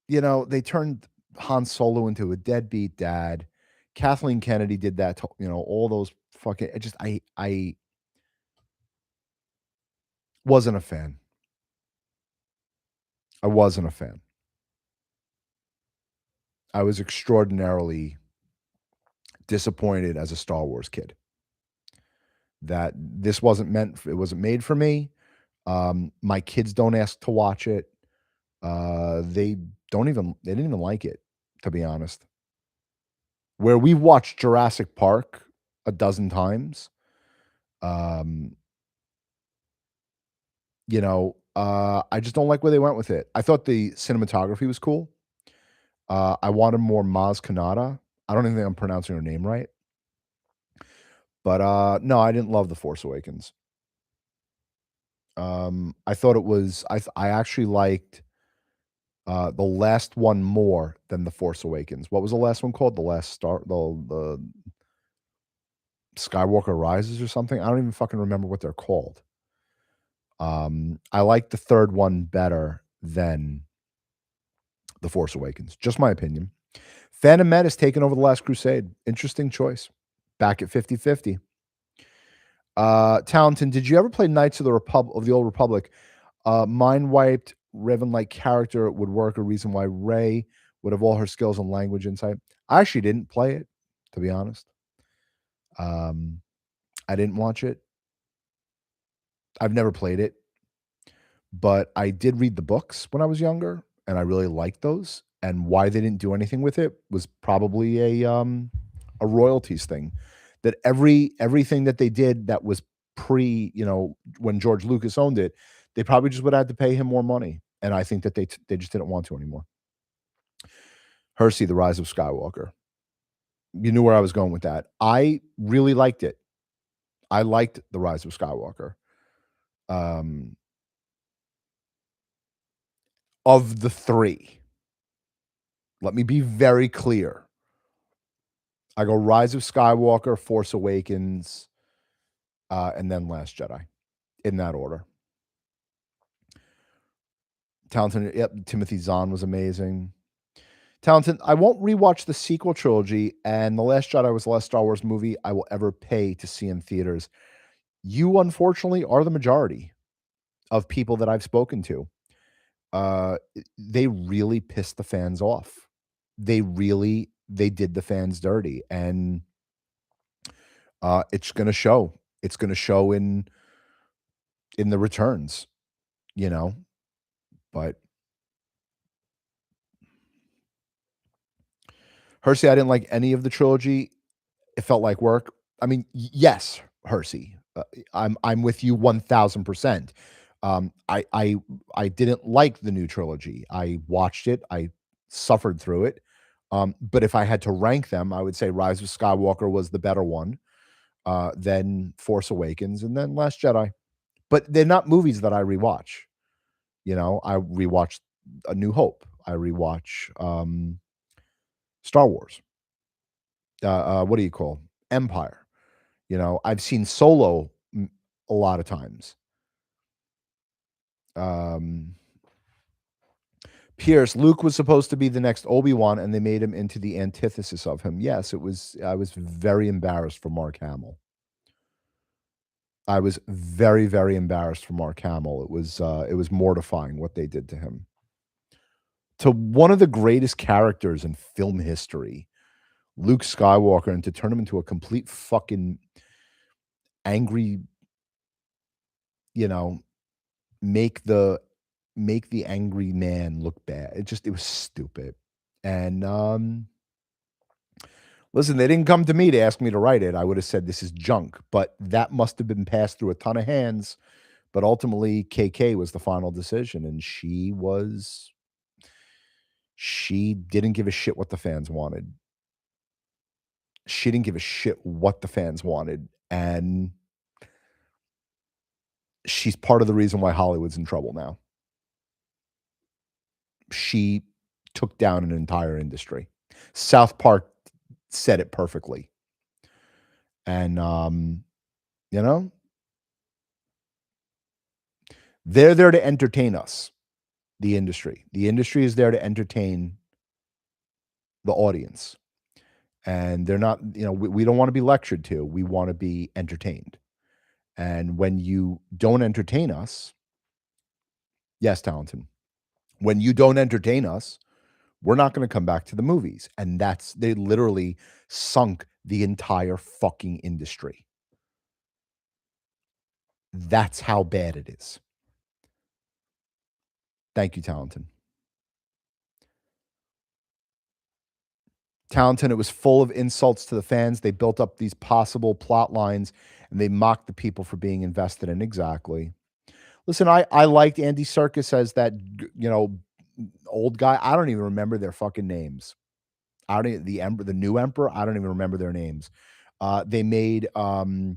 Speaker 1: they turned Han Solo into a deadbeat dad. Kathleen Kennedy did that to, all those fucking I wasn't a fan. I wasn't a fan. I was extraordinarily disappointed as a Star Wars kid that this wasn't it wasn't made for me. My kids don't ask to watch it. They didn't even like it, to be honest. Where we've watched Jurassic Park a dozen times, I just don't like where they went with it. I thought the cinematography was cool. I wanted more Maz Kanata. I don't even think I'm pronouncing her name right. But no, I didn't love The Force Awakens. I thought it was I actually liked the last one more than The Force Awakens. What was the last one called? The Skywalker Rises or something? I don't even fucking remember what they're called. I like the third one better than The Force Awakens. Just my opinion. Phantom Menace taking over The Last Crusade. Interesting choice. Back at 50-50. Talenton, did you ever play Knights of the Old Republic? Mind wiped Revan like character would work. A reason why Rey would have all her skills and language insight. I actually didn't play it, to be honest. I didn't watch it. I've never played it, but I did read the books when I was younger, and I really liked those. And why they didn't do anything with it was probably a royalties thing. That everything that they did that was pre, when George Lucas owned it, they probably just would have had to pay him more money. And I think that they just didn't want to anymore. Hersey, The Rise of Skywalker. You knew where I was going with that. I really liked it. I liked The Rise of Skywalker. Of the three, let me be very clear. I go Rise of Skywalker, Force Awakens, and then Last Jedi, in that order. Talented, yep, Timothy Zahn was amazing. Talented, I won't rewatch the sequel trilogy, and The Last Jedi was the last Star Wars movie I will ever pay to see in theaters. You, unfortunately, are the majority of people that I've spoken to. They really pissed the fans off. They did the fans dirty, and it's gonna show. It's gonna show in the returns, you know. But Hersey, I didn't like any of the trilogy. It felt like work. I mean, yes, Hersey, I'm with you 1000%. I didn't like the new trilogy. I watched it. I suffered through it. But if I had to rank them, I would say Rise of Skywalker was the better one. Then Force Awakens, and then Last Jedi. But they're not movies that I rewatch. I rewatch A New Hope. I rewatch Star Wars. What do you call Empire? I've seen Solo a lot of times. Pierce, Luke was supposed to be the next Obi-Wan, and they made him into the antithesis of him. Yes, it was. I was very embarrassed for Mark Hamill. I was very, very embarrassed for Mark Hamill. It was mortifying what they did to him. To one of the greatest characters in film history, Luke Skywalker, and to turn him into a complete fucking angry, you know, make the angry man look bad. It was stupid. And listen, they didn't come to me to ask me to write it. I would have said this is junk, but that must have been passed through a ton of hands. But ultimately, KK was the final decision, and she didn't give a shit what the fans wanted. She didn't give a shit what the fans wanted, and she's part of the reason why Hollywood's in trouble now. She took down an entire industry. South Park said it perfectly. And you know, they're there to entertain us, the industry. The industry is there to entertain the audience. And they're not, we don't want to be lectured to. We want to be entertained. And when you don't entertain us, yes, Talenton, when you don't entertain us, we're not going to come back to the movies. And they literally sunk the entire fucking industry. That's how bad it is. Thank you, Talenton. Talenton, it was full of insults to the fans. They built up these possible plot lines and they mocked the people for being invested in. Exactly. Listen, I liked Andy Serkis as that, old guy. I don't even remember their fucking names. I don't even, the new emperor. I don't even remember their names. They made Kylo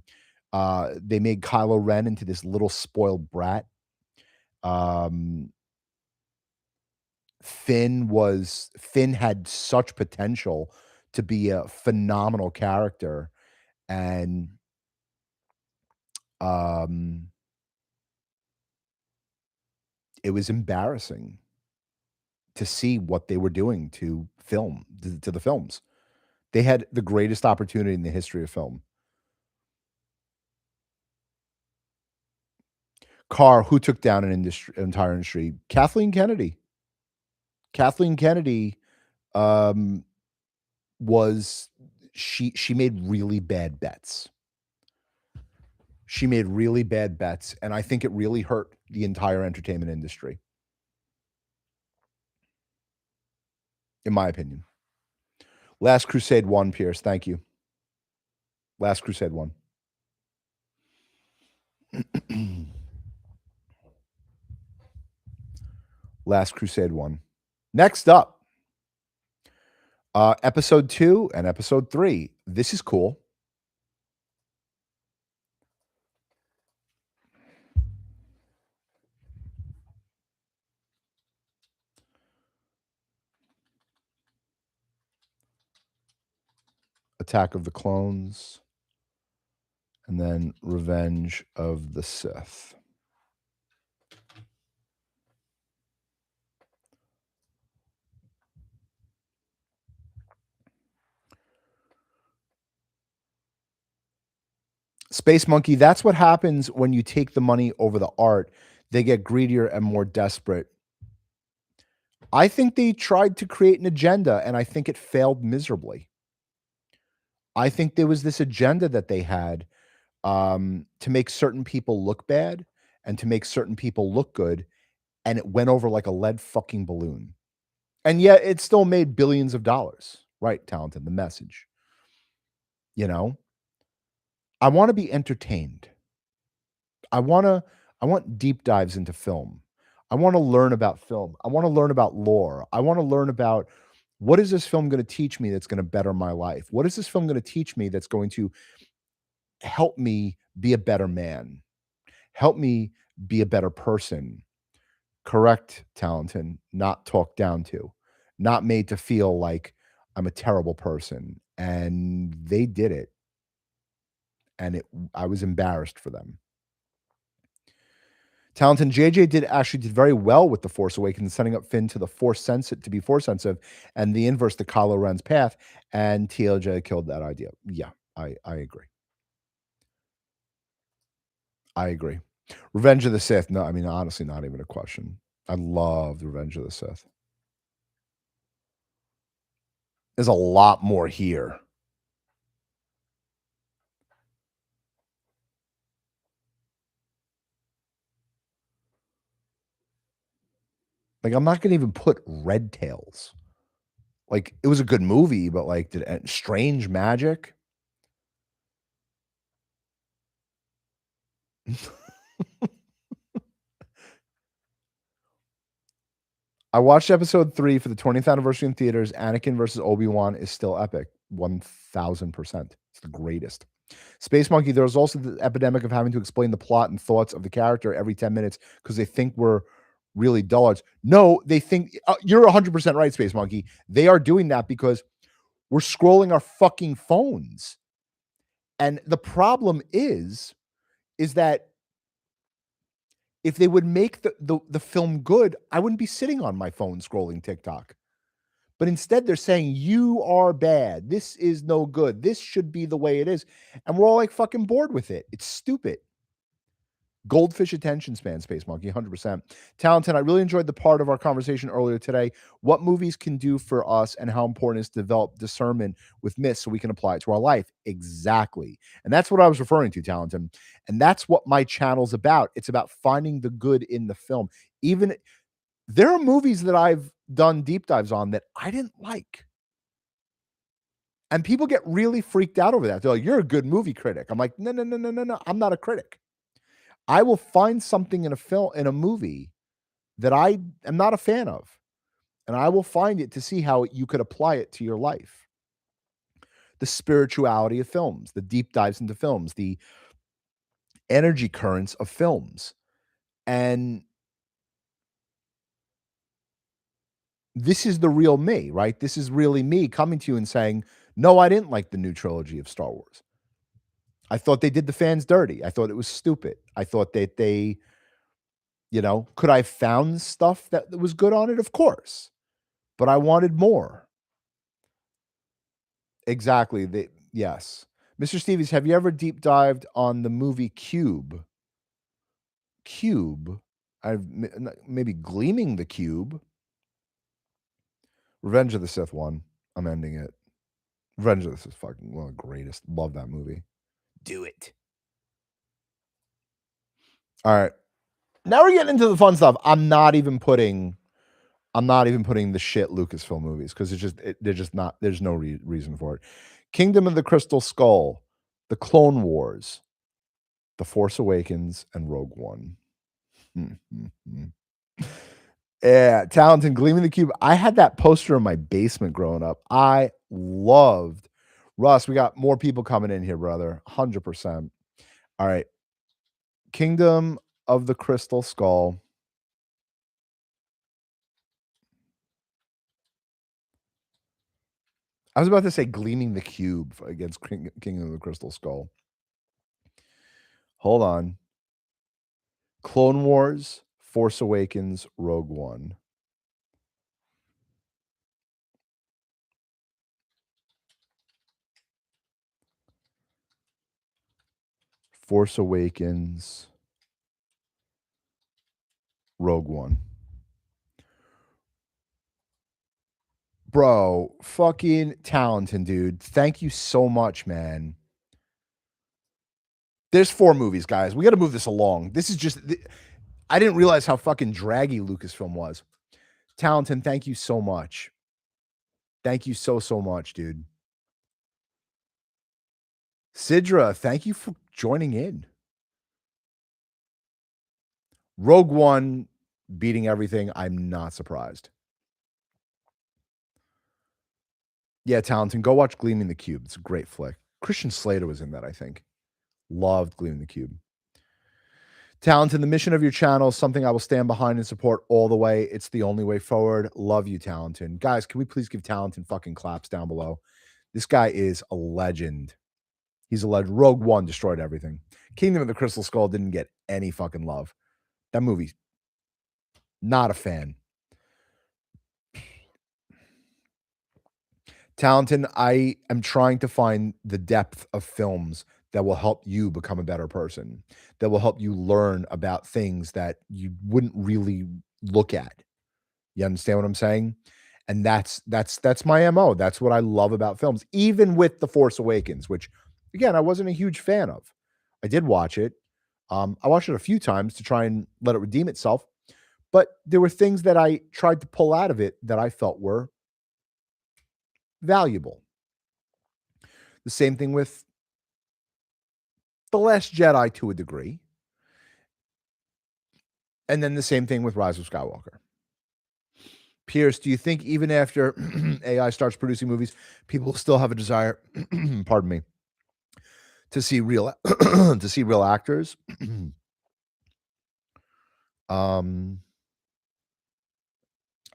Speaker 1: Ren into this little spoiled brat. Finn had such potential to be a phenomenal character, and it was embarrassing. to see what they were doing to film, to the films. They had the greatest opportunity in the history of film. Carr, who took down an entire industry? Kathleen Kennedy. Kathleen Kennedy um, was she made really bad bets. She made really bad bets, and I think it really hurt the entire entertainment industry, in my opinion. Last Crusade won, Pierce. Thank you. Last Crusade won. Last Crusade won. Next up, episode 2 and episode 3. This is cool. Attack of the Clones, and then Revenge of the Sith. Space Monkey, that's what happens when you take the money over the art. They get greedier and more desperate. I think they tried to create an agenda, and I think it failed miserably. I think there was this agenda that they had to make certain people look bad and to make certain people look good, and it went over like a lead fucking balloon. And yet it still made billions of dollars. Right, Talented, the message. You know? I want to be entertained. I want deep dives into film. I want to learn about film. I want to learn about lore. I want to learn about what is this film going to teach me that's going to better my life? What is this film going to teach me that's going to help me be a better man? Help me be a better person. Correct, Talented, not talked down to, not made to feel like I'm a terrible person. And they did it. And I was embarrassed for them. Talented JJ did very well with the Force Awakens, setting up Finn to the Force to be Force sensitive, and the inverse to Kylo Ren's path. And TLJ killed that idea. Yeah, I agree. I agree. Revenge of the Sith. No, I mean honestly, not even a question. I love Revenge of the Sith. There's a lot more here. Like, I'm not gonna even put Red Tails. Like, it was a good movie, but like, Strange Magic? I watched episode 3 for the 20th anniversary in theaters. Anakin versus Obi-Wan is still epic. 1000%. It's the greatest. Space Monkey, there's also the epidemic of having to explain the plot and thoughts of the character every 10 minutes because they think we're really dullards. No, they think you're 100% right, Space Monkey. They are doing that because we're scrolling our fucking phones. And the problem is that if they would make the film good, I wouldn't be sitting on my phone scrolling TikTok. But instead, they're saying, you are bad. This is no good. This should be the way it is. And we're all like fucking bored with it. It's stupid. Goldfish attention span, Space Monkey, 100%. Talented, I really enjoyed the part of our conversation earlier today. What movies can do for us and how important it is to develop discernment with myths so we can apply it to our life. Exactly. And that's what I was referring to, Talented. And that's what my channel's about. It's about finding the good in the film. Even there are movies that I've done deep dives on that I didn't like. And people get really freaked out over that. They're like, you're a good movie critic. I'm like, no. I'm not a critic. I will find something in a movie that I am not a fan of, and I will find it to see how you could apply it to your life. The spirituality of films, the deep dives into films, the energy currents of films. And this is the real me, right? This is really me coming to you and saying, no, I didn't like the new trilogy of Star Wars. I thought they did the fans dirty. I thought it was stupid. I thought that could I have found stuff that was good on it? Of course. but I wanted more. Exactly. Yes. Mr. Stevens, have you ever deep dived on the movie Cube? Cube. Maybe Gleaming the Cube. Revenge of the Sith one. I'm ending it. Revenge of the Sith is fucking one of the greatest. Love that movie. Do it. All right. Now we're getting into the fun stuff. I'm not even putting the shit Lucasfilm movies because they're just not. There's no reason for it. Kingdom of the Crystal Skull, The Clone Wars, The Force Awakens, and Rogue One. Yeah, Talented Gleaming the Cube. I had that poster in my basement growing up. I loved Russ. We got more people coming in here, brother. 100%. All right. Kingdom of the Crystal Skull. I was about to say Gleaming the Cube against Kingdom of the Crystal Skull. Hold on. Clone Wars, Force Awakens, Rogue One. Force Awakens, Rogue One. Bro, fucking talented, dude. Thank you so much, man. There's 4 movies, guys. We got to move this along. This is just, I didn't realize how fucking draggy Lucasfilm was. Talented, thank you so much. Thank you so much, dude. Sidra, thank you for joining in. Rogue One beating everything. I'm not surprised. Yeah, Talented, go watch Gleaming the Cube. It's a great flick. Christian Slater was in that, I think. Loved Gleaming the Cube. Talented, the mission of your channel is something I will stand behind and support all the way. It's the only way forward. Love you, Talented. Guys, can we please give Talented fucking claps down below? This guy is a legend. He's a legend. Rogue One destroyed everything. Kingdom of the Crystal Skull didn't get any fucking love. That movie, not a fan. Talented, I am trying to find the depth of films that will help you become a better person, that will help you learn about things that you wouldn't really look at. You understand what I'm saying? And that's my MO. That's what I love about films, even with The Force Awakens, which again, I wasn't a huge fan of. I did watch it. I watched it a few times to try and let it redeem itself, but there were things that I tried to pull out of it that I felt were valuable. The same thing with The Last Jedi to a degree. And then the same thing with Rise of Skywalker. Pierce, do you think even after AI starts producing movies, people will still have a desire, pardon me, to see real actors? I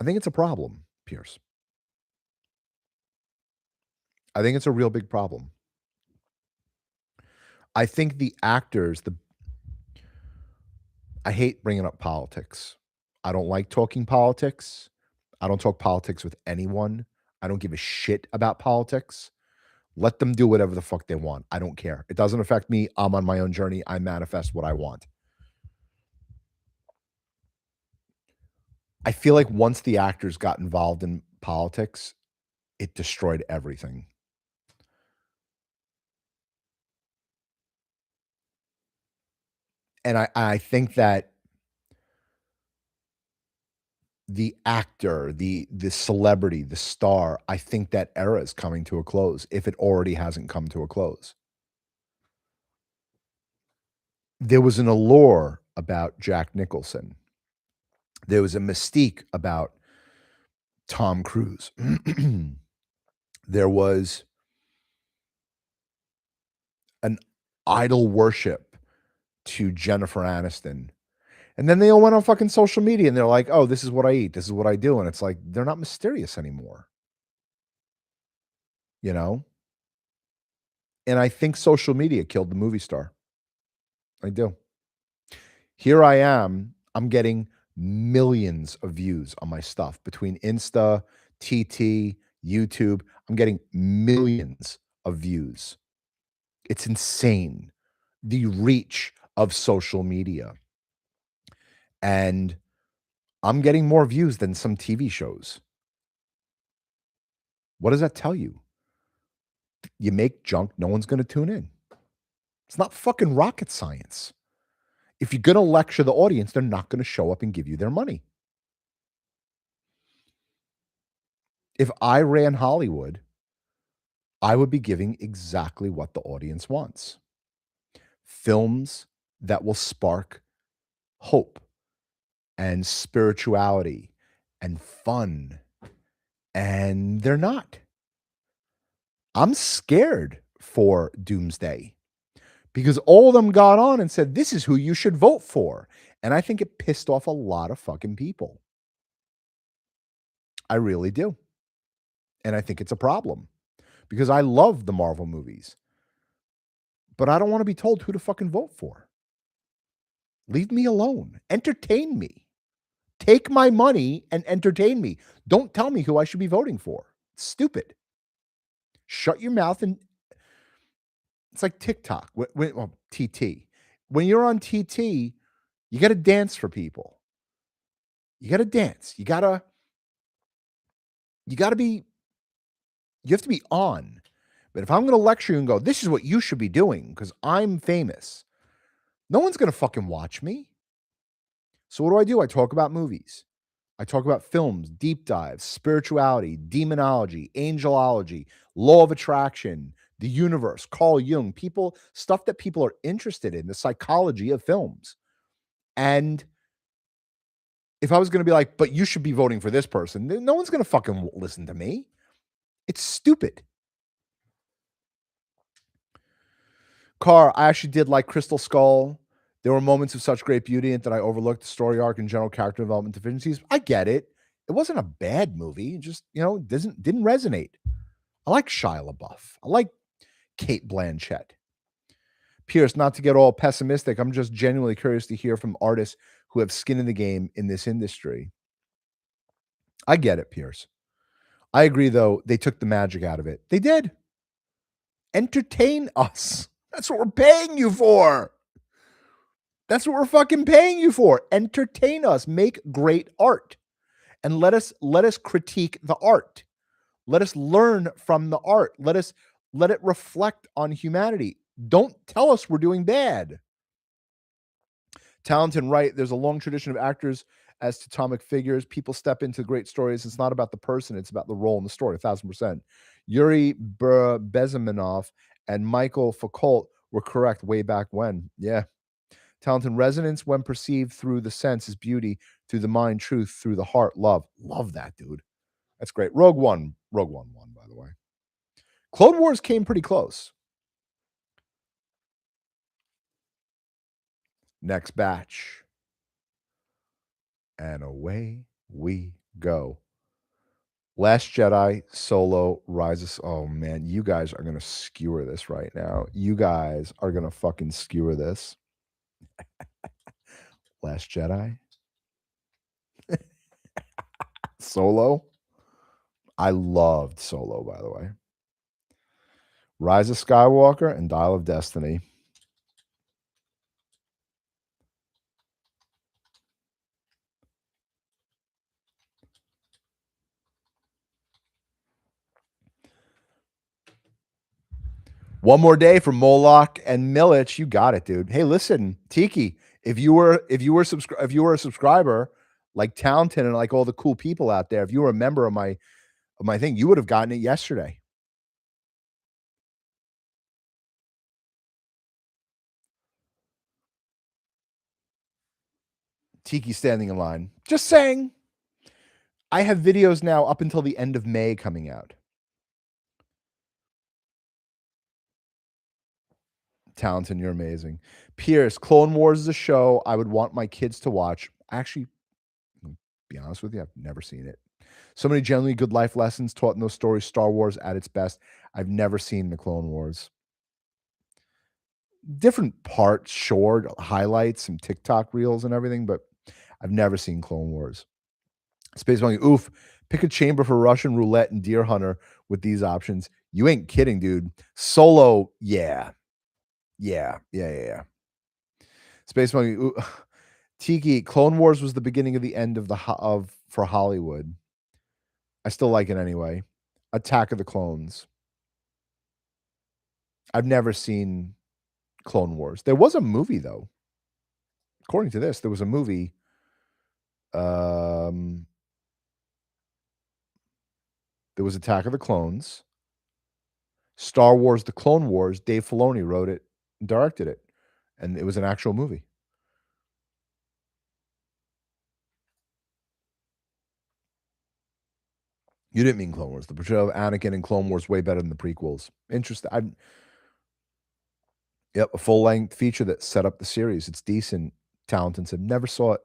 Speaker 1: think it's a problem, Pierce. I think it's a real big problem. I think the actors, I hate bringing up politics. I don't like talking politics. I don't talk politics with anyone. I don't give a shit about politics. Let them do whatever the fuck they want. I don't care. It doesn't affect me. I'm on my own journey. I manifest what I want. I feel like once the actors got involved in politics, it destroyed everything. And I think that the actor, the celebrity, the star, I think that era is coming to a close if it already hasn't come to a close. There was an allure about Jack Nicholson. There was a mystique about Tom Cruise. There was an idol worship to Jennifer Aniston. And then they all went on fucking social media and they're like, oh, this is what I eat. This is what I do. And it's like, they're not mysterious anymore. You know? And I think social media killed the movie star. I do. Here I am. I'm getting millions of views on my stuff between Insta, TT, YouTube. I'm getting millions of views. It's insane, the reach of social media. And I'm getting more views than some TV shows. What does that tell you? You make junk, no one's going to tune in. It's not fucking rocket science. If you're going to lecture the audience, they're not going to show up and give you their money. If I ran Hollywood, I would be giving exactly what the audience wants. Films that will spark hope and spirituality and fun. And they're not. I'm scared for Doomsday because all of them got on and said, this is who you should vote for. And I think it pissed off a lot of fucking people. I really do. And I think it's a problem because I love the Marvel movies, but I don't want to be told who to fucking vote for. Leave me alone. Entertain me. Take my money and entertain me. Don't tell me who I should be voting for. It's stupid. Shut your mouth. And it's like TikTok. Well, TT. When you're on TT, you got to dance for people. You got to dance. You have to be on. But if I'm going to lecture you and go, this is what you should be doing because I'm famous, no one's going to fucking watch me. So what do? I talk about movies. I talk about films, deep dives, spirituality, demonology, angelology, law of attraction, the universe, Carl Jung, stuff that people are interested in, the psychology of films. And if I was going to be like, but you should be voting for this person, no one's going to fucking listen to me. It's stupid. Carr, I actually did like Crystal Skull. There were moments of such great beauty that I overlooked the story arc and general character development deficiencies. I get it. It wasn't a bad movie. It just, didn't resonate. I like Shia LaBeouf. I like Kate Blanchett. Pierce, not to get all pessimistic, I'm just genuinely curious to hear from artists who have skin in the game in this industry. I get it, Pierce. I agree, though. They took the magic out of it. They did. Entertain us. That's what we're paying you for. That's what we're fucking paying you for. Entertain us. Make great art. And let us critique the art. Let us learn from the art. Let it reflect on humanity. Don't tell us we're doing bad. Talented, right? There's a long tradition of actors as totemic figures. People step into great stories. It's not about the person. It's about the role in the story. 1,000%. Yuri Bezmenov and Michael Foucault were correct way back when. Yeah. Talented resonance when perceived through the senses, beauty through the mind, truth through the heart, love. Love that, dude. That's great. Rogue One won, by the way. Clone Wars came pretty close. Next batch. And away we go. Last Jedi, Solo, Rise of... Oh, man. You guys are going to skewer this right now. You guys are going to fucking skewer this. Last Jedi. Solo. I loved Solo, by the way. Rise of Skywalker and Dial of Destiny. One more day for Moloch and Milich. You got it, dude. Hey, listen, Tiki. If you were a subscriber, like Talented and like all the cool people out there, if you were a member of my thing, you would have gotten it yesterday. Tiki standing in line. Just saying. I have videos now up until the end of May coming out. Talented, you're amazing. Pierce, Clone Wars is a show I would want my kids to watch. Actually, be honest with you, I've never seen it. So many genuinely good life lessons taught in those stories. Star Wars at its best. I've never seen the Clone Wars. Different parts, short highlights, some TikTok reels and everything, but I've never seen Clone Wars. Space Monkey, oof. Pick a chamber for Russian roulette and Deer Hunter with these options. You ain't kidding, dude. Solo, yeah. Yeah. Space Monkey, ooh, Tiki, Clone Wars was the beginning of the end of for Hollywood. I still like it anyway. Attack of the Clones. I've never seen Clone Wars. There was a movie though. According to this, there was a movie. There was Attack of the Clones. Star Wars: The Clone Wars. Dave Filoni wrote it and directed it, and it was an actual movie. You didn't mean Clone Wars. The portrayal of Anakin in Clone Wars way better than the prequels. Interesting. Yep, a full-length feature that set up the series. It's decent. Talented said, never saw it.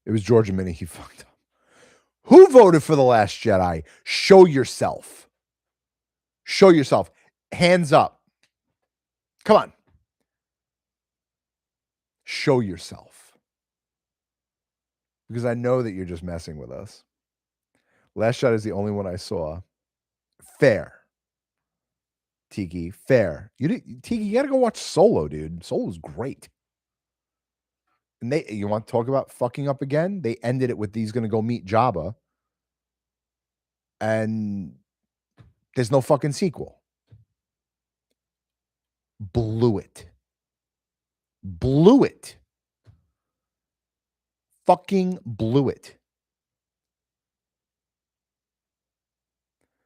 Speaker 1: It was George and Minnie. He fucked up. Who voted for The Last Jedi? Show yourself. Show yourself. Hands up. Come on. Show yourself. Because I know that you're just messing with us. Last Jedi is the only one I saw. Fair. Tiki, fair. Tiki, you gotta go watch Solo, dude. Solo's great. And you want to talk about fucking up again? They ended it with he's gonna go meet Jabba. And there's no fucking sequel. Blew it. Fucking blew it.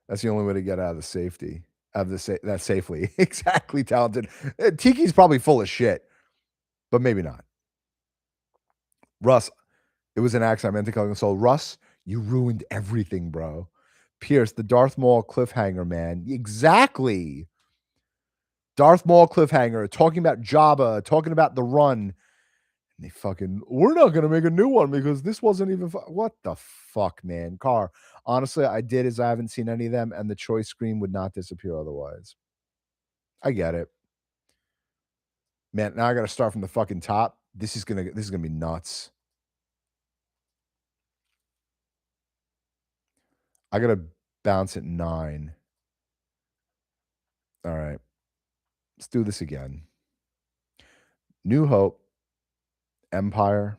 Speaker 1: That's the only way to get out of the safety. That safely. Exactly, talented. Tiki's probably full of shit, but maybe not. Russ, it was an accident. I meant to call him. So, Russ, you ruined everything, bro. Pierce, the Darth Maul cliffhanger, man. Exactly. Darth Maul cliffhanger, talking about Jabba, talking about the run. And they fucking, we're not going to make a new one because this wasn't even, what the fuck, man? Car, honestly, I did as I haven't seen any of them, and the choice screen would not disappear otherwise. I get it. Man, now I got to start from the fucking top. This is gonna be nuts. I got to bounce at 9. All right. Let's do this again. New Hope, Empire.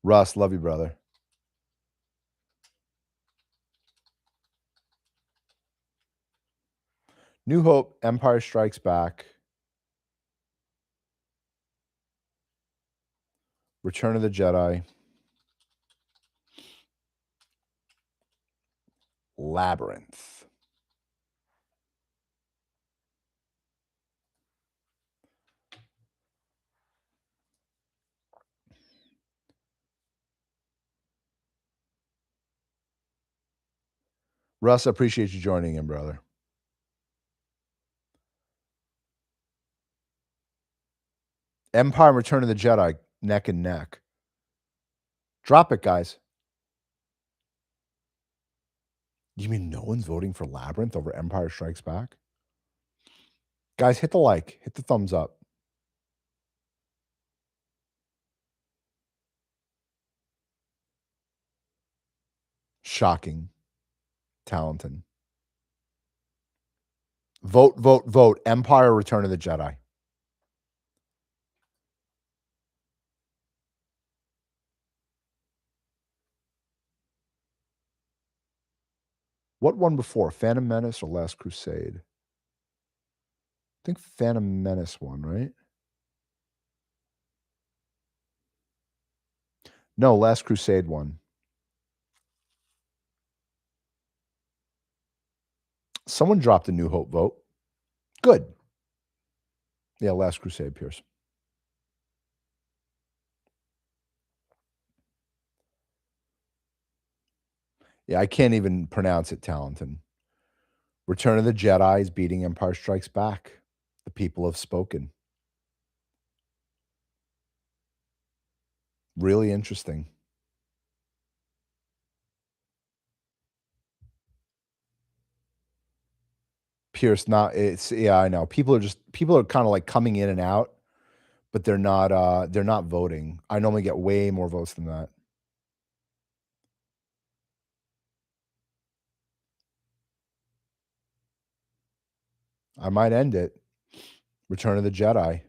Speaker 1: Russ, love you, brother. New Hope, Empire Strikes Back. Return of the Jedi. Labyrinth. Russ, I appreciate you joining in, brother. Empire and Return of the Jedi, neck and neck. Drop it, guys. You mean no one's voting for Labyrinth over Empire Strikes Back? Guys, hit the like. Hit the thumbs up. Shocking. Talented. Vote. Empire, Return of the Jedi. What won before? Phantom Menace or Last Crusade? I think Phantom Menace won, right? No, Last Crusade won. Someone dropped a New Hope vote. Good. Yeah, Last Crusade, Pierce. Yeah, I can't even pronounce it, Talented. Return of the Jedi is beating Empire Strikes Back. The people have spoken. Really interesting. Pierce, not it's yeah, I know. People are kind of like coming in and out, but they're not voting. I normally get way more votes than that. I might end it. Return of the Jedi.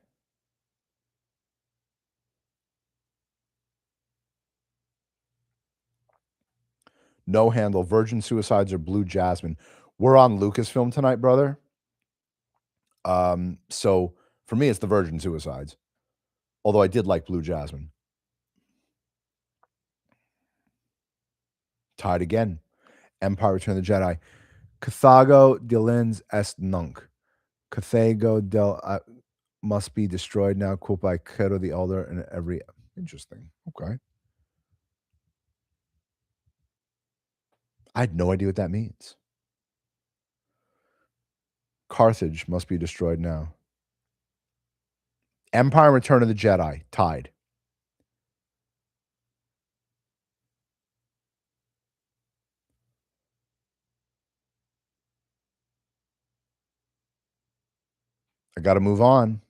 Speaker 1: No Handle, Virgin Suicides, or Blue Jasmine. We're on Lucasfilm tonight, brother. So for me, it's the Virgin Suicides. Although I did like Blue Jasmine. Tied again. Empire Return of the Jedi. Cathago de Lins est nunc. Cathago del must be destroyed now. Quote by Keto the Elder and every. Interesting. Okay. I had no idea what that means. Carthage must be destroyed now. Empire and Return of the Jedi. Tied. I got to move on.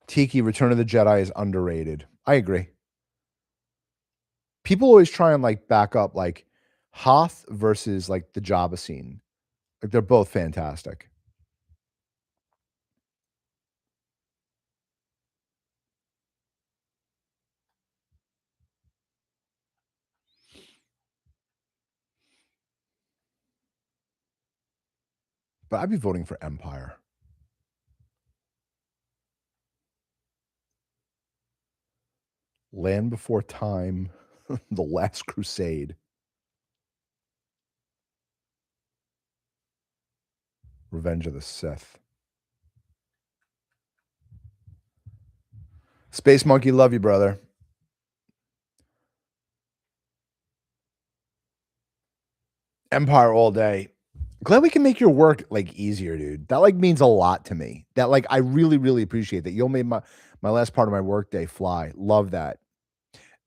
Speaker 1: Tiki, Return of the Jedi is underrated. I agree. People always try and like back up like Hoth versus like the Jabba scene. Like they're both fantastic. But I'd be voting for Empire. Land Before Time, The Last Crusade, Revenge of the Sith. Space Monkey, love you, brother. Empire all day. Glad we can make your work like easier, dude. That like means a lot to me. That like I really, really appreciate that. You'll made my last part of my workday fly. Love that.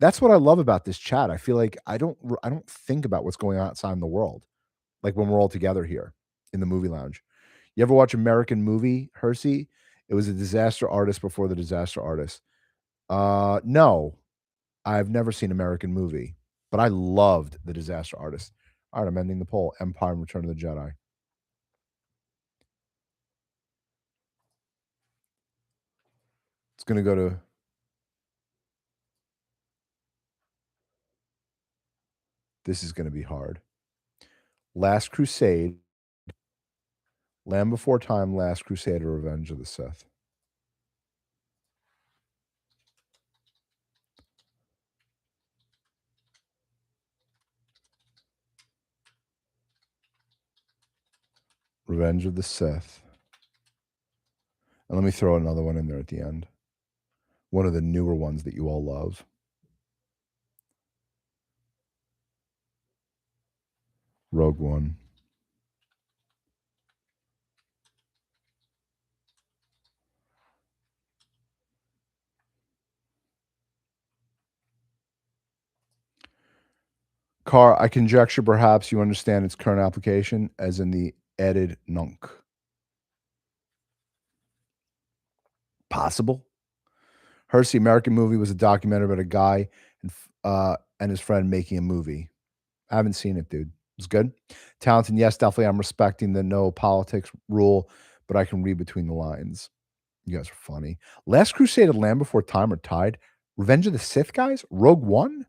Speaker 1: That's what I love about this chat. I feel like I don't think about what's going on outside in the world. Like when we're all together here in the movie lounge. You ever watch American Movie, Hersey? It was a disaster artist before the disaster artist. No, I've never seen American Movie, but I loved the disaster artist. All right, I'm ending the poll. Empire and Return of the Jedi. It's gonna go to this is gonna be hard. Last Crusade, Land Before Time, Last Crusade, or Revenge of the Sith. Revenge of the Sith. And let me throw another one in there at the end. One of the newer ones that you all love. Rogue One. Car, I conjecture perhaps you understand its current application as in the added nunc. Possible. Hersey, American Movie was a documentary about a guy and his friend making a movie. I haven't seen it, dude. It's good. Talented, yes, definitely. I'm respecting the no politics rule, but I can read between the lines. You guys are funny. Last Crusade and Land Before Time are tied. Revenge of the Sith, guys? Rogue One?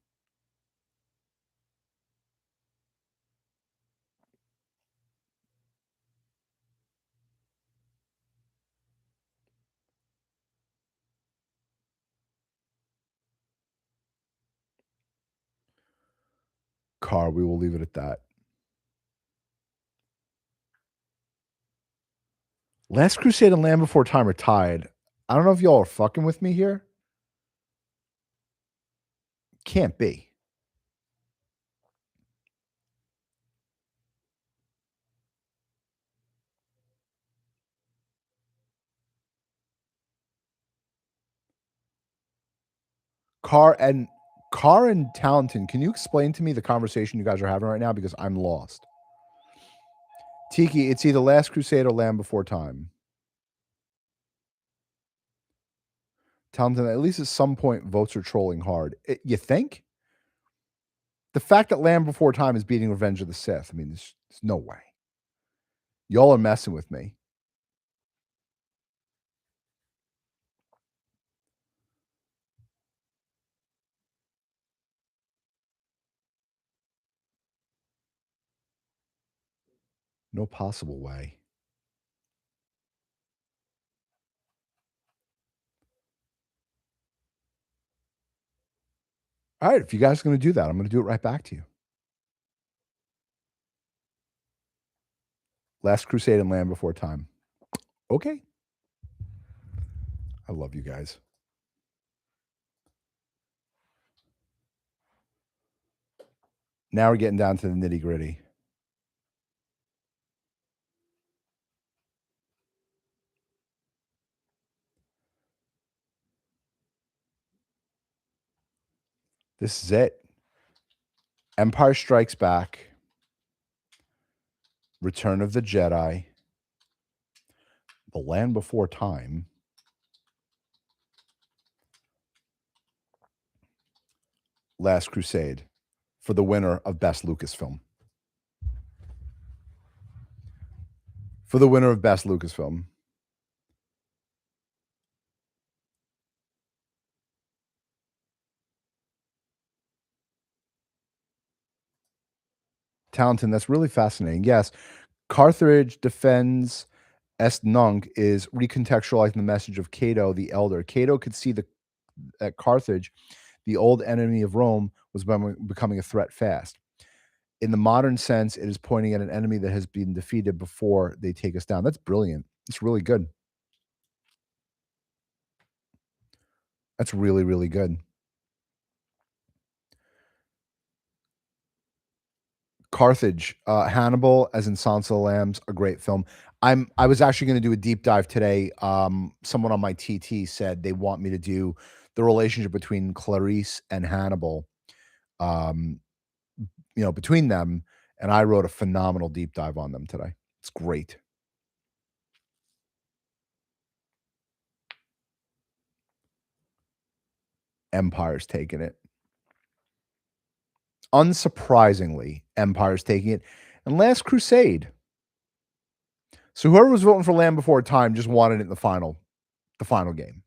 Speaker 1: Car, we will leave it at that. Last Crusade and Land Before Time are tied. I don't know if y'all are fucking with me here. Can't be. Car and Carr and Talenton, can you explain to me the conversation you guys are having right now? Because I'm lost. Tiki, it's either Last Crusade or Land Before Time. Talenton, at least at some point, votes are trolling hard. You think? The fact that Land Before Time is beating Revenge of the Sith, I mean, there's no way. Y'all are messing with me. No possible way. All right, if you guys are going to do that, I'm going to do it right back to you. Last Crusade and Land Before Time. Okay. I love you guys. Now we're getting down to the nitty gritty. This is it. Empire Strikes Back, Return of the Jedi, The Land Before Time, Last Crusade for the winner of Best Lucasfilm. For the winner of Best Lucasfilm. Talenton, that's really fascinating. Yes, Carthage defends Est Nunc is recontextualizing the message of Cato the Elder. Cato could see that Carthage, the old enemy of Rome, was becoming a threat fast. In the modern sense, it is pointing at an enemy that has been defeated before they take us down. That's brilliant. It's really good. That's really, really good. Carthage, Hannibal, as in Silence of the Lambs, a great film. I was actually going to do a deep dive today. Someone on my TT said they want me to do the relationship between Clarice and Hannibal, between them, and I wrote a phenomenal deep dive on them today. It's great. Empire's taking it. Unsurprisingly, Empire's taking it. And Last Crusade. So whoever was voting for Land Before Time just wanted it in the final game.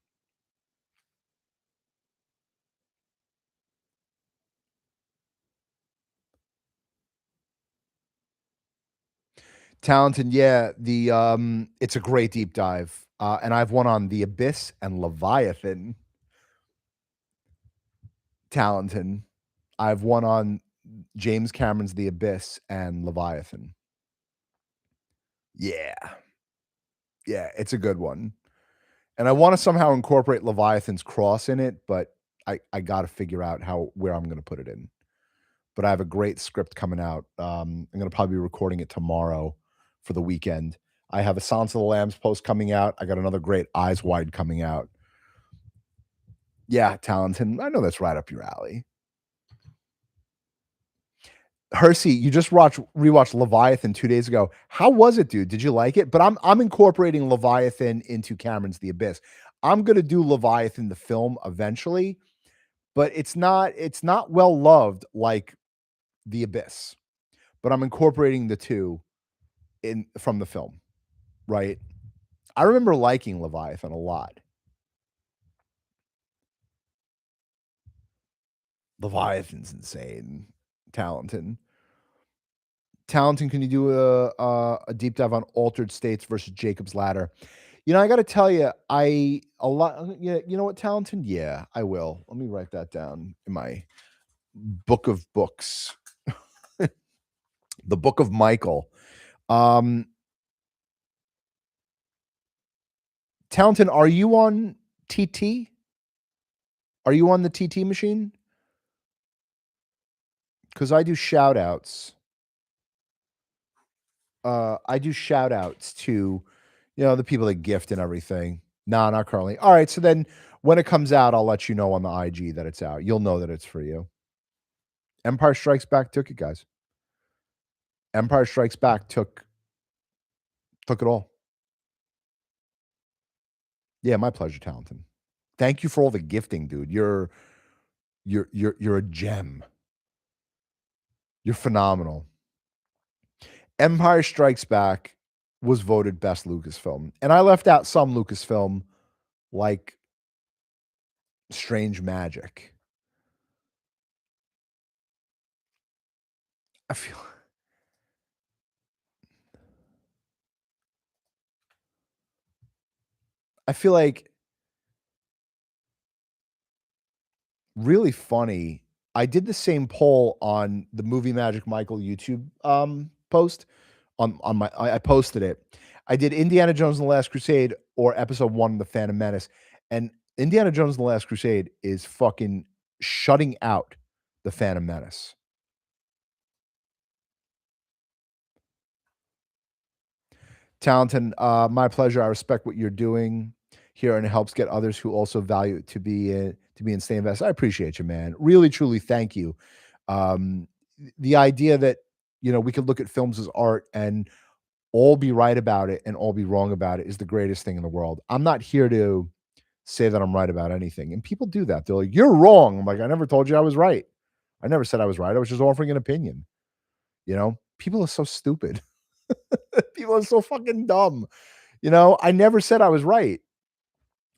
Speaker 1: Talented, yeah. It's a great deep dive. And I've one on The Abyss and Leviathan. Talented. I've one on James Cameron's The Abyss and Leviathan. Yeah. Yeah, it's a good one. And I want to somehow incorporate Leviathan's cross in it, but I got to figure out where I'm going to put it in. But I have a great script coming out. I'm going to probably be recording it tomorrow for the weekend. I have a Silence of the Lambs post coming out. I got another great Eyes Wide coming out. Yeah, Talenton. I know that's right up your alley. Hersey, you just rewatched Leviathan 2 days ago. How was it, dude? Did you like it? But I'm incorporating Leviathan into Cameron's The Abyss. I'm gonna do Leviathan the film eventually, but it's not well loved like The Abyss. But I'm incorporating the two from the film, right? I remember liking Leviathan a lot. Leviathan's insane. Talented. Talented, can you do a deep dive on Altered States versus Jacob's Ladder? I got to tell you, yeah, you know what, Talented? Yeah, I will. Let me write that down in my book of books. The Book of Michael. Talented, are you on TT? Are you on the TT machine? Because I do shout outs. I do shout outs to, the people that gift and everything. No, not currently. All right. So then When it comes out, I'll let you know on the IG that it's out. You'll know that it's for you. Empire Strikes Back took it, guys. Empire Strikes Back took it all. Yeah, my pleasure, Talented. Thank you for all the gifting, dude. You're a gem. You're phenomenal. Empire Strikes Back was voted best Lucasfilm. And I left out some Lucasfilm like Strange Magic. I feel I feel like really funny. I did the same poll on the Movie Magic Michael YouTube post on my I posted it. I did Indiana Jones and the Last Crusade or episode 1 of The Phantom Menace. And Indiana Jones and the Last Crusade is fucking shutting out The Phantom Menace. Talented, my pleasure. I respect what you're doing here, and it helps get others who also value it to be and stay invested. I appreciate you, man. Really, truly, thank you. The idea that we could look at films as art and all be right about it and all be wrong about it is the greatest thing in the world. I'm not here to say that I'm right about anything, and people do that. They're like, "You're wrong." I'm like, "I never told you I was right. I never said I was right. I was just offering an opinion." People are so stupid. People are so fucking dumb. I never said I was right.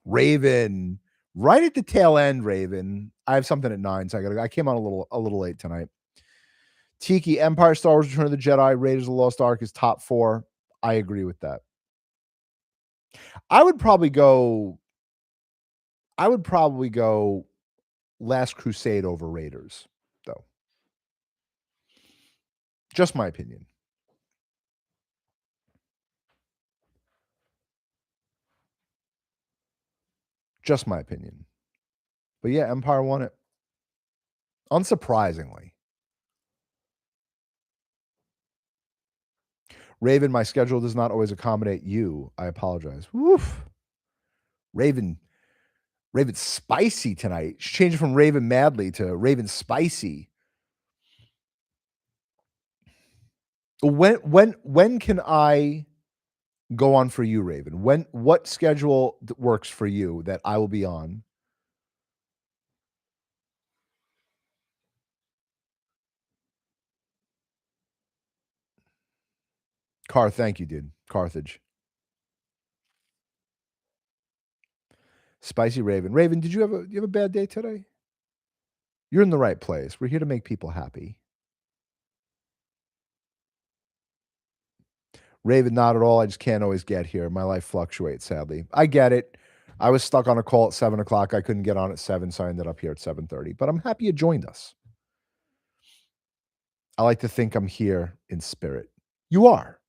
Speaker 1: Raven, right at the tail end, Raven. I have something at 9, so I came on a little late tonight. Tiki, Empire, Star Wars, Return of the Jedi, Raiders of the Lost Ark is top 4. I agree with that. I would probably go Last Crusade over Raiders, though. Just my opinion. Just my opinion. But yeah, Empire won it. Unsurprisingly. Raven, my schedule does not always accommodate you. I apologize. Woof. Raven's spicy tonight. She's changing from Raven Madly to Raven Spicy. When can I go on for you, Raven? What schedule works for you that I will be on? Thank you, dude. Carthage. Spicy Raven. Raven, did you have a bad day today? You're in the right place. We're here to make people happy. Raven, not at all. I just can't always get here. My life fluctuates, sadly. I get it. I was stuck on a call at 7:00. I couldn't get on at 7, so I ended up here at 7:30. But I'm happy you joined us. I like to think I'm here in spirit. You are.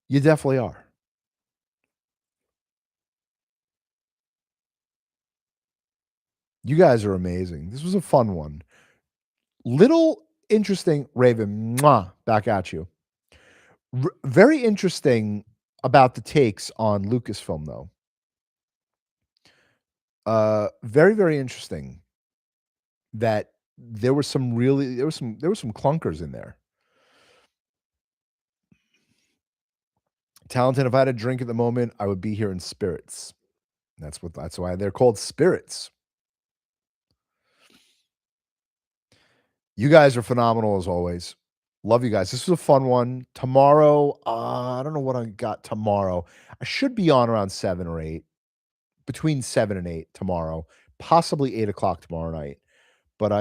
Speaker 1: You definitely are. You guys are amazing. This was a fun one. Little interesting, Raven. Mwah, back at you. Very interesting about the takes on Lucasfilm, though. Very, very interesting that there were some clunkers in there. Talented, if I had a drink at the moment, I would be here in spirits. That's why they're called spirits. You guys are phenomenal as always. Love you guys. This was a fun one. Tomorrow, I don't know what I got tomorrow. I should be on around 7 or 8, between 7 and 8 tomorrow, possibly 8 o'clock tomorrow night. But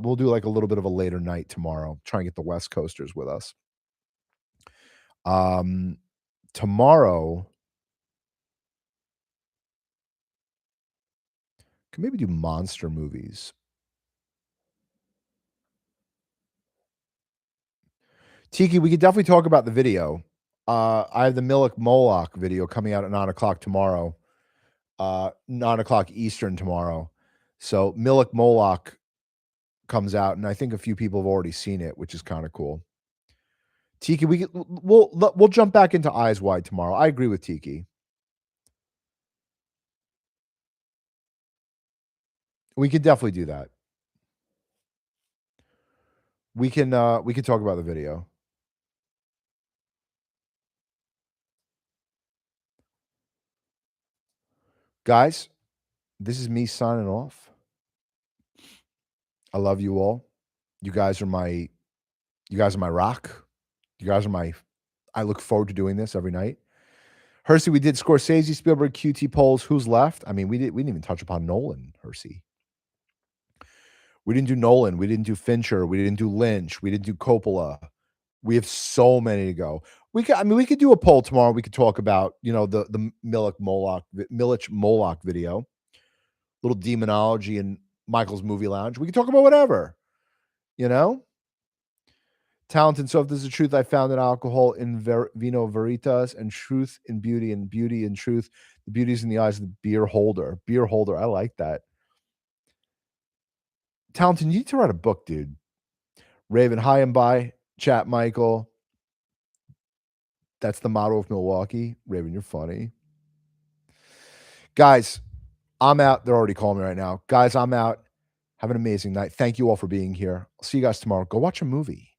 Speaker 1: we'll do like a little bit of a later night tomorrow. Try and get the West Coasters with us. Tomorrow, can maybe do monster movies. Tiki, we could definitely talk about the video. I have the Milik Moloch video coming out at 9 o'clock tomorrow. 9 o'clock Eastern tomorrow. So Milik Moloch comes out, and I think a few people have already seen it, which is kind of cool. Tiki, we'll jump back into Eyes Wide tomorrow. I agree with Tiki. We could definitely do that. We can talk about the video. Guys, this is me signing off. I love you all. You guys are my you guys are my rock. You guys are my I look forward to doing this every night. Hersey, we did Scorsese, Spielberg, QT polls. Who's left? I mean, we didn't even touch upon Nolan, Hersey. We didn't do Nolan. We didn't do Fincher. We didn't do Lynch. We didn't do Coppola. We have so many to go. We could do a poll tomorrow. We could talk about, the Milich Moloch video, little demonology in Michael's Movie Lounge. We could talk about whatever, you know? Talented. So if this is truth, I found in alcohol in vino veritas, and truth in beauty, and beauty in truth. The beauty is in the eyes of the beer holder. Beer holder. I like that. Talented, you need to write a book, dude. Raven, hi and bye. Chat, Michael. That's the motto of Milwaukee. Raven, you're funny. Guys, I'm out. They're already calling me right now. Guys, I'm out. Have an amazing night. Thank you all for being here. I'll see you guys tomorrow. Go watch a movie.